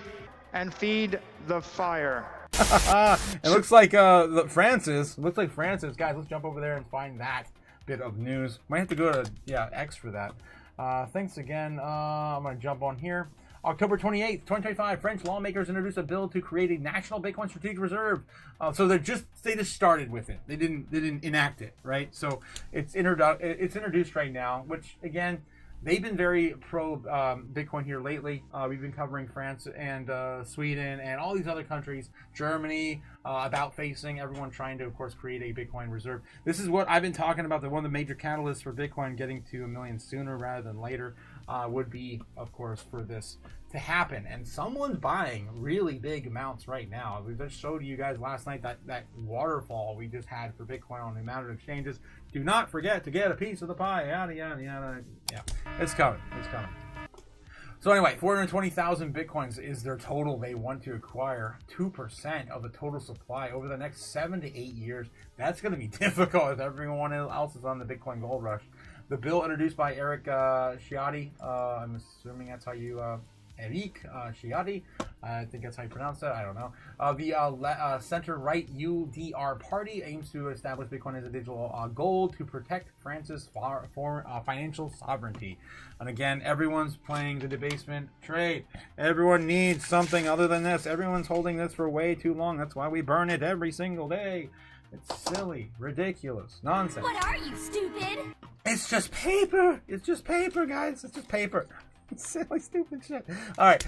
and feed the fire. It looks like Francis. Guys, let's jump over there and find that bit of news. Might have to go to X for that. Thanks again. I'm gonna jump on here. October 28th, 2025, French lawmakers introduced a bill to create a national Bitcoin strategic reserve. So they just started with it. They didn't enact it, right? So it's introduced right now, which again, they've been very pro Bitcoin here lately. We've been covering France and Sweden and all these other countries, Germany, about facing, everyone trying to, of course, create a Bitcoin reserve. This is what I've been talking about. One of the major catalysts for Bitcoin getting to 1 million sooner rather than later would be, of course, for this to happen. And someone's buying really big amounts right now. We just showed you guys last night that waterfall we just had for Bitcoin on the amount of exchanges. Do not forget to get a piece of the pie. Yada, yada, yada. Yeah, it's coming. It's coming. So anyway, 420,000 Bitcoins is their total they want to acquire. 2% of the total supply over the next 7 to 8 years. That's going to be difficult if everyone else is on the Bitcoin gold rush. The bill introduced by Eric Chiatti, I'm assuming that's how you... Eric Chiatti, I think that's how you pronounce that. I don't know. The center-right UDR party aims to establish Bitcoin as a digital gold to protect France's financial sovereignty. And again, everyone's playing the debasement trade. Everyone needs something other than this. Everyone's holding this for way too long. That's why we burn it every single day. It's silly, ridiculous, nonsense. What are you, stupid? It's just paper. It's just paper, guys. It's just paper. It's silly, stupid shit. All right.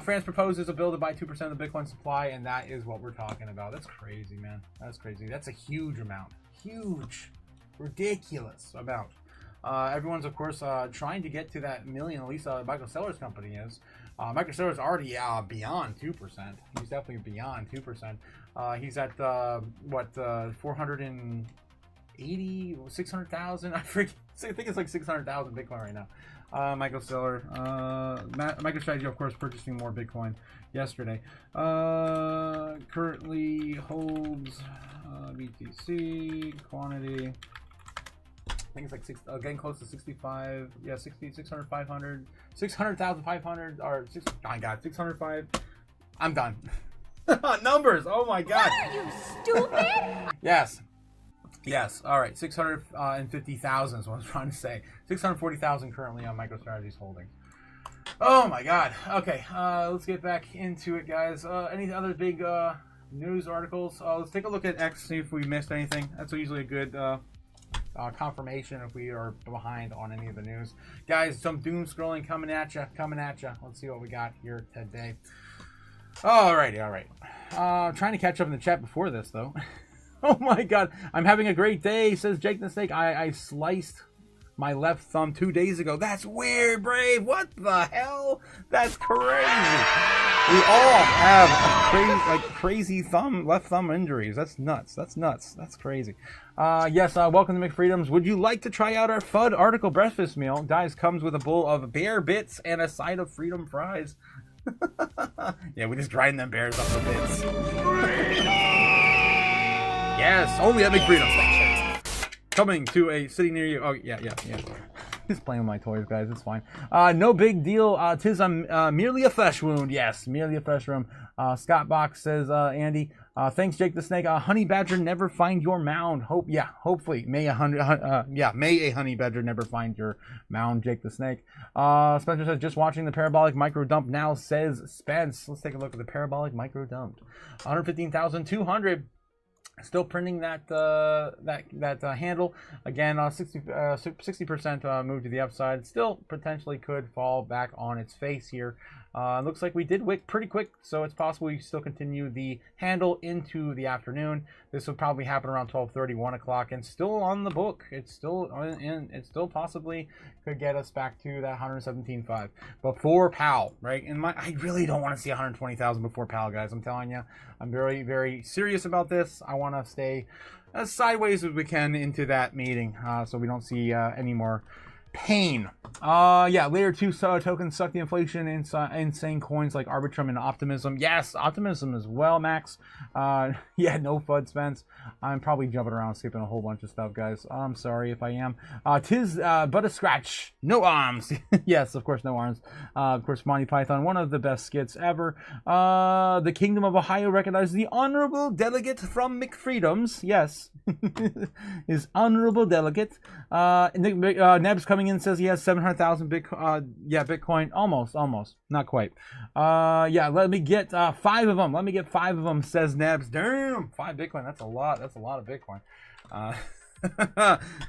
France proposes a bill to buy 2% of the Bitcoin supply, and that is what we're talking about. That's crazy, man. That's crazy. That's a huge amount. Huge, ridiculous amount. Everyone's, of course, trying to get to that million. At least Michael Saylor's company is. Michael Saylor's already beyond 2%. He's definitely beyond 2%. He's at 480, 600,000. I think it's like 600,000 Bitcoin right now. Michael Saylor, MicroStrategy, of course, purchasing more Bitcoin yesterday. Currently holds BTC quantity. I think it's like getting close to 65. Yeah, 600, 500, 600,500 or 605. I'm done. Numbers. Oh my God. What are you, stupid? Yes. All right. 650,000 is what I was trying to say. 640,000 currently on MicroStrategy's holdings. Oh my God. Okay. Let's get back into it, guys. Any other big news articles? Let's take a look at X, see if we missed anything. That's usually a good confirmation if we are behind on any of the news. Guys, some doom scrolling coming at you. Let's see what we got here today. All right. Trying to catch up in the chat before this, though. Oh my God, I'm having a great day, says Jake the Snake. I sliced my left thumb 2 days ago. That's weird, Brave. What the hell? That's crazy. We all have crazy left thumb injuries. That's nuts. That's crazy. Yes, welcome to McFreedoms. Would you like to try out our FUD article breakfast meal? Guys, comes with a bowl of bear bits and a side of freedom fries. Yeah, we just grind them bears up to bits. Yes, only at McFreedoms. Coming to a city near you. Oh, yeah. Just playing with my toys, guys. It's fine. No big deal. Tis merely a flesh wound. Yes, merely a flesh wound. Scott Box says, Andy. Thanks, Jake the Snake. Honey badger never find your mound. Hopefully. May a honey badger never find your mound, Jake the Snake. Spencer says, just watching the parabolic micro dump now, says Spence. Let's take a look at the parabolic micro dump. 115,200. Still printing that handle again. 60% move to the upside. Still potentially could fall back on its face here. Looks like we did wick pretty quick, so it's possible we still continue the handle into the afternoon. This will probably happen around 12:30, 1 o'clock, and still on the book. It's still possibly could get us back to that 117.5 before PAL, right? And I really don't want to see 120,000 before PAL, guys. I'm telling you, I'm very, very serious about this. I want to stay as sideways as we can into that meeting, so we don't see any more pain. Layer 2 tokens suck the inflation in insane coins like Arbitrum and Optimism. Yes, Optimism as well, Max. No FUD, Spence. I'm probably jumping around, skipping a whole bunch of stuff, guys. I'm sorry if I am. Tis but a scratch. No arms. Yes, of course, no arms. Of course, Monty Python, one of the best skits ever. The Kingdom of Ohio recognizes the honorable delegate from McFreedoms. Yes. His honorable delegate. Neb's coming in, says he has 700,000 Bitcoin. Almost. Not quite. Let me get 5 of them. Let me get 5 of them, says Nebs. Damn, 5 Bitcoin. That's a lot. That's a lot of Bitcoin.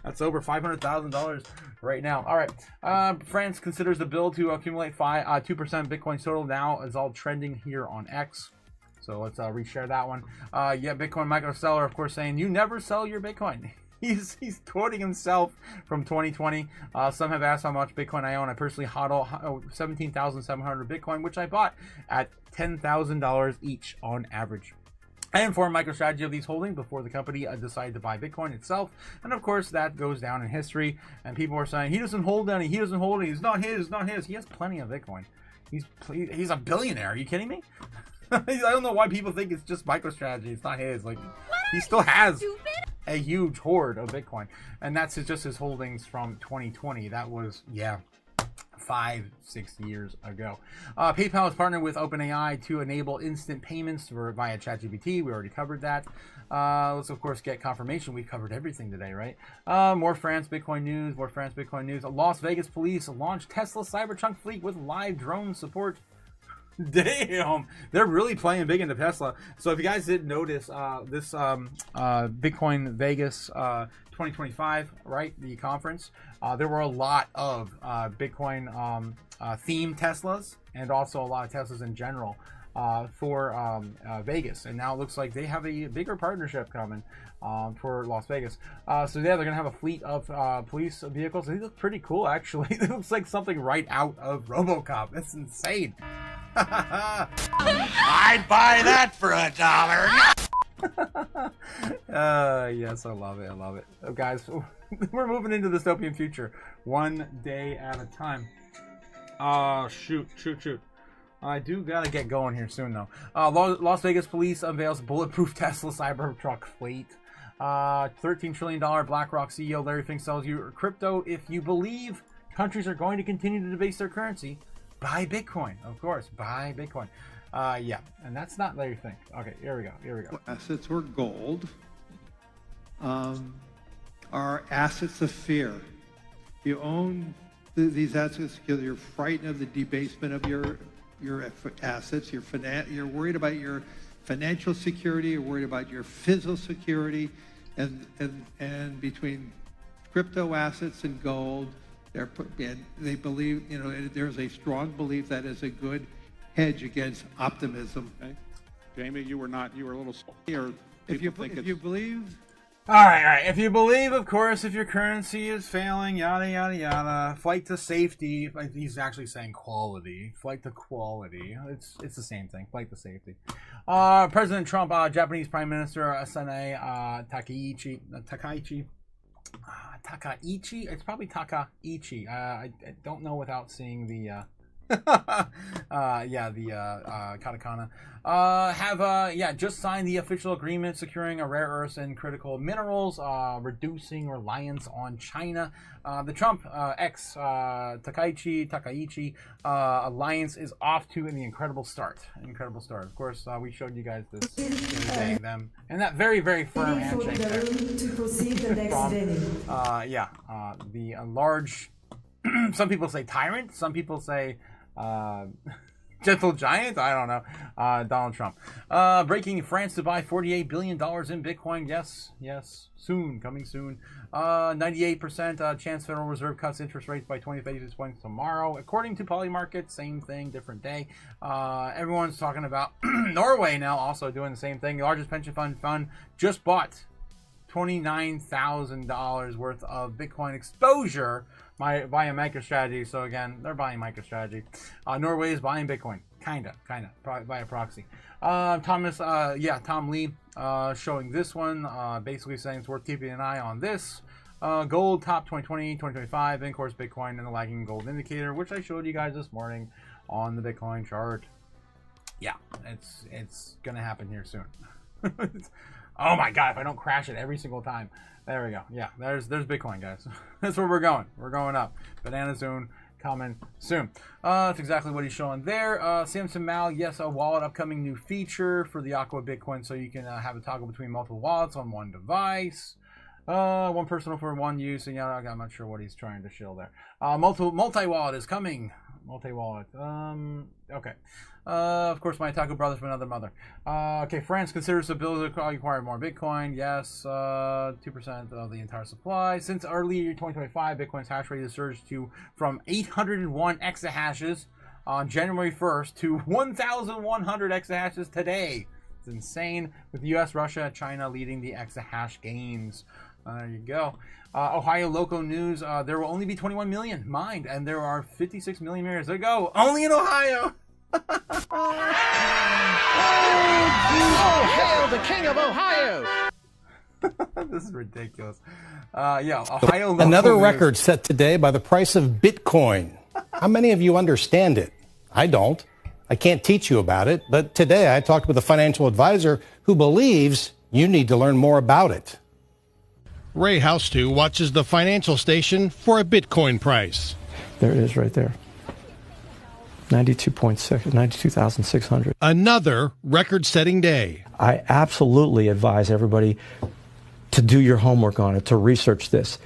That's over $500,000 right now. All right. France considers the bill to accumulate 2% Bitcoin total. Now is all trending here on X. So let's reshare that one. Bitcoin micro seller, of course, saying you never sell your Bitcoin. He's quoting himself from 2020. Some have asked how much Bitcoin I own. I personally hodl 17,700 Bitcoin, which I bought at $10,000 each on average. I informed MicroStrategy of these holdings before the company decided to buy Bitcoin itself. And of course, that goes down in history. And people are saying, he doesn't hold any. He doesn't hold any. It's not his. He has plenty of Bitcoin. He's a billionaire. Are you kidding me? I don't know why people think it's just MicroStrategy. It's not his. He still has a huge hoard of Bitcoin, and that's just his holdings from 2020. That was 5-6 years ago. PayPal has partnered with OpenAI to enable instant payments via ChatGPT. We already covered that. Let's of course get confirmation. We covered everything today, right? More France Bitcoin news. Las Vegas police launched Tesla Cybertruck fleet with live drone support. Damn, they're really playing big into Tesla. So if you guys didn't notice, this Bitcoin Vegas 2025, right, the conference, there were a lot of Bitcoin themed Teslas and also a lot of Teslas in general for Vegas. And now it looks like they have a bigger partnership coming for Las Vegas. So yeah, they're going to have a fleet of police vehicles. They look pretty cool, actually. It looks like something right out of RoboCop. That's insane. I'd buy that for $1. Yes, I love it. I love it. Oh, guys, we're moving into the dystopian future one day at a time. Shoot. I do gotta get going here soon, though. Las Vegas police unveils bulletproof Tesla Cybertruck fleet. $13 trillion BlackRock CEO Larry Fink tells you crypto. If you believe countries are going to continue to debase their currency, buy Bitcoin. Of course, buy Bitcoin. Yeah, and that's not Larry Fink. Okay, here we go. Assets or gold are assets of fear. You own these assets because you're frightened of the debasement of your assets. You're worried about your financial security. You're worried about your physical security, and between crypto assets and gold, they believe, there's a strong belief that is a good hedge against optimism. Okay. Jamie, you were a little scared. If you believe. All right. If you believe, of course, if your currency is failing, yada, yada, yada, flight to safety. He's actually saying quality. Flight to quality. It's the same thing. Flight to safety. President Trump, Japanese Prime Minister Sanae Takaichi. It's probably Takaichi. I don't know without seeing the katakana. Just signed the official agreement securing rare earths and critical minerals, reducing reliance on China. The Trump ex Takaichi alliance is off to an incredible start. Of course, we showed you guys this day, them, and that very, very firm handshake there. The large. Some people say tyrant. Some people say gentle giant. I don't know. Donald Trump. Breaking France to buy $48 billion in Bitcoin. Yes. Coming soon. 98% chance Federal Reserve cuts interest rates by 20 basis points tomorrow. According to Polymarket, same thing, different day. Everyone's talking about Norway now also doing the same thing. The largest pension fund just bought $29,000 worth of Bitcoin exposure via MicroStrategy. So again, they're buying MicroStrategy. Norway is buying Bitcoin, kinda, via proxy. Tom Lee showing this one, basically saying it's worth keeping an eye on this. Gold top 2020, 2025, and of course Bitcoin and the lagging gold indicator, which I showed you guys this morning on the Bitcoin chart. Yeah, it's gonna happen here soon. Oh my god, if I don't crash it every single time. There we go. Yeah, there's Bitcoin, guys. That's where we're going. We're going up. Banana Zone coming soon. That's exactly what he's showing there. Samson Mal, yes, a wallet upcoming new feature for the Aqua Bitcoin, so you can have a toggle between multiple wallets on one device. One personal for one use, and I'm not sure what he's trying to show there. Multi-wallet is coming. Multi-wallet. Okay. Of course, my Otaku brothers from another mother. Okay, France considers the bill to acquire more Bitcoin. Yes, 2% of the entire supply. Since early 2025, Bitcoin's hash rate has surged from 801 exahashes on January 1st to 1,100 exahashes today. It's insane, with the US, Russia, China leading the exahash gains. There you go. Ohio local news. There will only be 21 million mined, and there are 56 million mirrors. There you go. Only in Ohio. Oh, hail the king of Ohio! This is ridiculous. Ohio local Another news. record set today by the price of Bitcoin. How many of you understand it? I don't. I can't teach you about it, but today I talked with a financial advisor who believes you need to learn more about it. Ray Houston watches the financial station for a Bitcoin price. There it is right there. 92,600. Another record-setting day. I absolutely advise everybody to do your homework on it, to research this.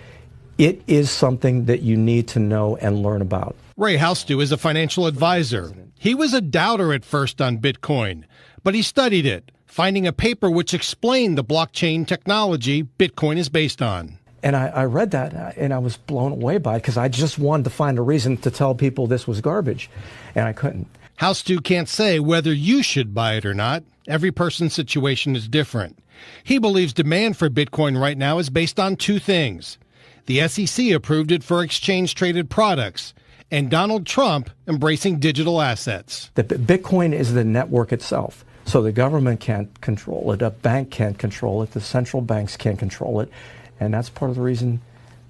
It is something that you need to know and learn about. Ray Houston is a financial advisor. He was a doubter at first on Bitcoin, but he studied it, finding a paper which explained the blockchain technology Bitcoin is based on. And I read that, and I was blown away by it because I just wanted to find a reason to tell people this was garbage, and I couldn't. House 2 can't say whether you should buy it or not. Every person's situation is different. He believes demand for Bitcoin right now is based on two things. The SEC approved it for exchange-traded products, and Donald Trump embracing digital assets. The Bitcoin is the network itself. So the government can't control it, a bank can't control it, the central banks can't control it, and that's part of the reason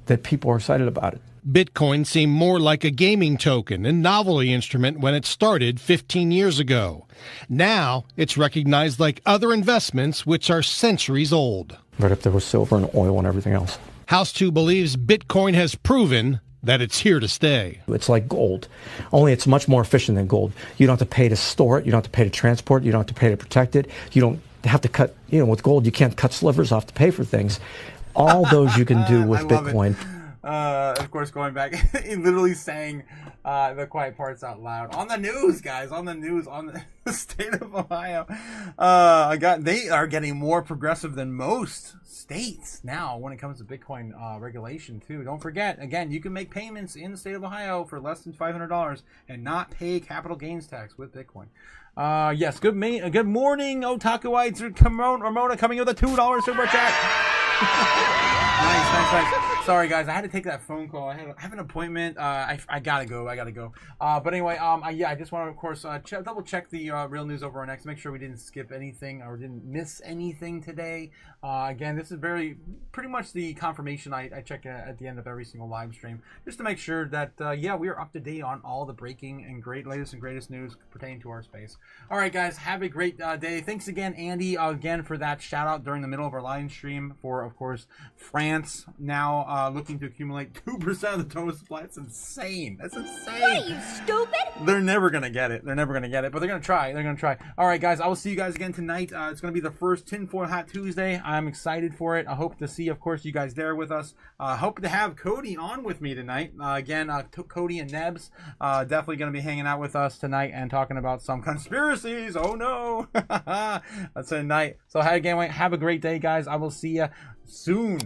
that people are excited about it. Bitcoin seemed more like a gaming token and novelty instrument when it started 15 years ago. Now, it's recognized like other investments which are centuries old. Right up there with silver and oil and everything else. House 2 believes Bitcoin has proven that it's here to stay. It's like gold, only it's much more efficient than gold. You don't have to pay to store it, you don't have to pay to transport it, you don't have to pay to protect it, you don't have to cut, with gold you can't cut slivers off to pay for things. All those you can do with Bitcoin. Of course, going back, he literally saying the quiet parts out loud on the news, guys. On the news, on the state of Ohio, they are getting more progressive than most states now when it comes to Bitcoin regulation too. Don't forget, again, you can make payments in the state of Ohio for less than $500 and not pay capital gains tax with Bitcoin. Yes, good morning, Otakuites. Ramona coming with a $2 super chat. Nice. Sorry, guys, I had to take that phone call. I have an appointment. I gotta go. But anyway, I just want to, of course, double check the real news over on X. Make sure we didn't skip anything or didn't miss anything today. Again, this is pretty much the confirmation I check at the end of every single live stream, just to make sure that we are up to date on all the breaking and latest and greatest news pertaining to our space. All right, guys, have a great day. Thanks again, Andy, again for that shout out during the middle of our live stream for, of course, France now looking to accumulate 2% of the total supply. That's insane. That's insane. What are you, stupid? They're never gonna get it. But they're gonna try. All right, guys, I will see you guys again tonight. It's gonna be the first Tinfoil Hat Tuesday. I'm excited for it. I hope to see, of course, you guys there with us. Hope to have Cody on with me tonight. Cody and Nebs definitely gonna be hanging out with us tonight and talking about some conspiracies. Oh no. That's tonight. So again, have a great day, guys. I will see you soon.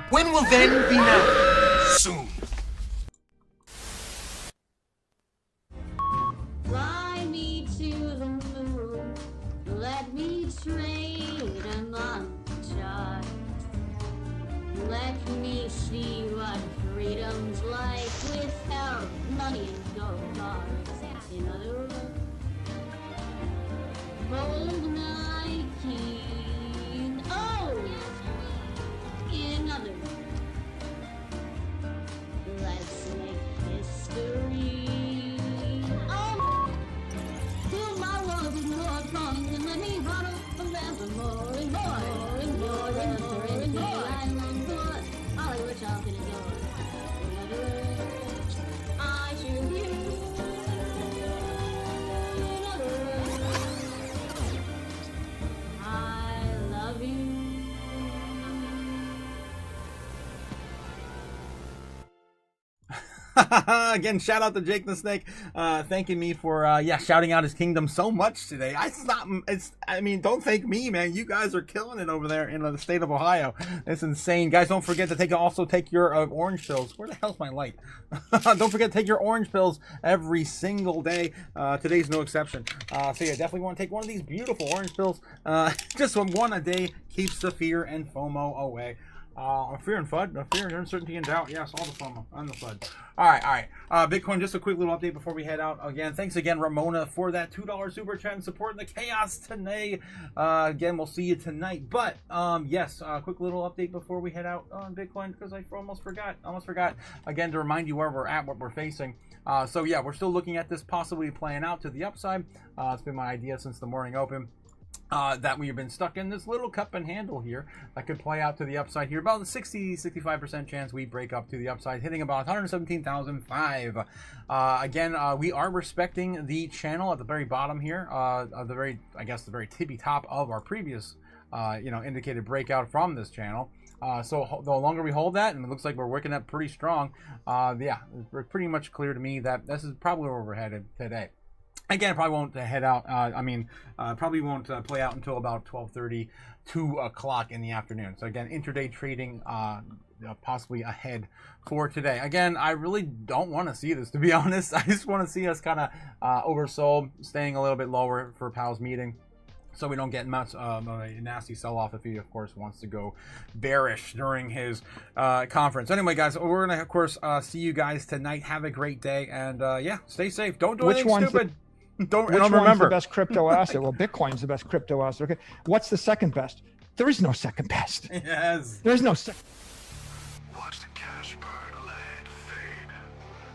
When will then be now? Soon. Fly me to the moon. Let me trade among the stars. Let me see what freedom's like without money and gold bars. In other words, gold Nike. Oh! In other words, let's make history. Oh! Fill my walls with more songs and let me huddle forevermore and more and more and more and more. I'm on board. Hollywood talking is yours. In other words, I choose you. In other words, I love you. Again, shout out to Jake the Snake, thanking me for shouting out his kingdom so much today. Don't thank me, man. You guys are killing it over there in the state of Ohio. It's insane, guys. Don't forget to also take your orange pills. Where the hell's my light? Don't forget to take your orange pills every single day. Today's no exception. Definitely want to take one of these beautiful orange pills. Just one a day keeps the fear and FOMO away. Fear and FUD, fear and uncertainty and doubt. Yes, all the FOMO and the FUD. All right. Bitcoin, just a quick little update before we head out. Again, thanks again, Ramona, for that $2 super chat and supporting the chaos today. Again, we'll see you tonight. But, quick little update before we head out on Bitcoin, because I almost forgot. Again, to remind you where we're at, what we're facing. We're still looking at this possibly playing out to the upside. It's been my idea since the morning open. That we've been stuck in this little cup and handle here that could play out to the upside here. About a 60-65% chance we break up to the upside, hitting about 117,005. Again, we are respecting the channel at the very bottom here, the very tippy top of our previous indicated breakout from this channel. So the longer we hold that, and it looks like we're working up pretty strong, yeah, it's pretty much clear to me that this is probably where we're headed today. Again, probably won't head out. Probably won't play out until about 12:30, 2 o'clock in the afternoon. So again, intraday trading possibly ahead for today. Again, I really don't want to see this, to be honest. I just want to see us kind of oversold, staying a little bit lower for Powell's meeting, so we don't get much a nasty sell-off if he, of course, wants to go bearish during his conference. Anyway, guys, we're going to, of course, see you guys tonight. Have a great day, and yeah, stay safe. Don't do anything stupid. Which one's the best crypto asset? Well, Bitcoin's the best crypto asset. Okay, what's the second best? There is no second best. Yes. There's no second. Watch the cash burn, land fade.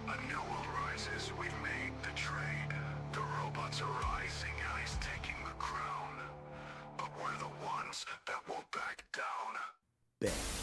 A new world rises, we've made the trade. The robots are rising, AI's taking the crown. But we're the ones that won't back down. Bet.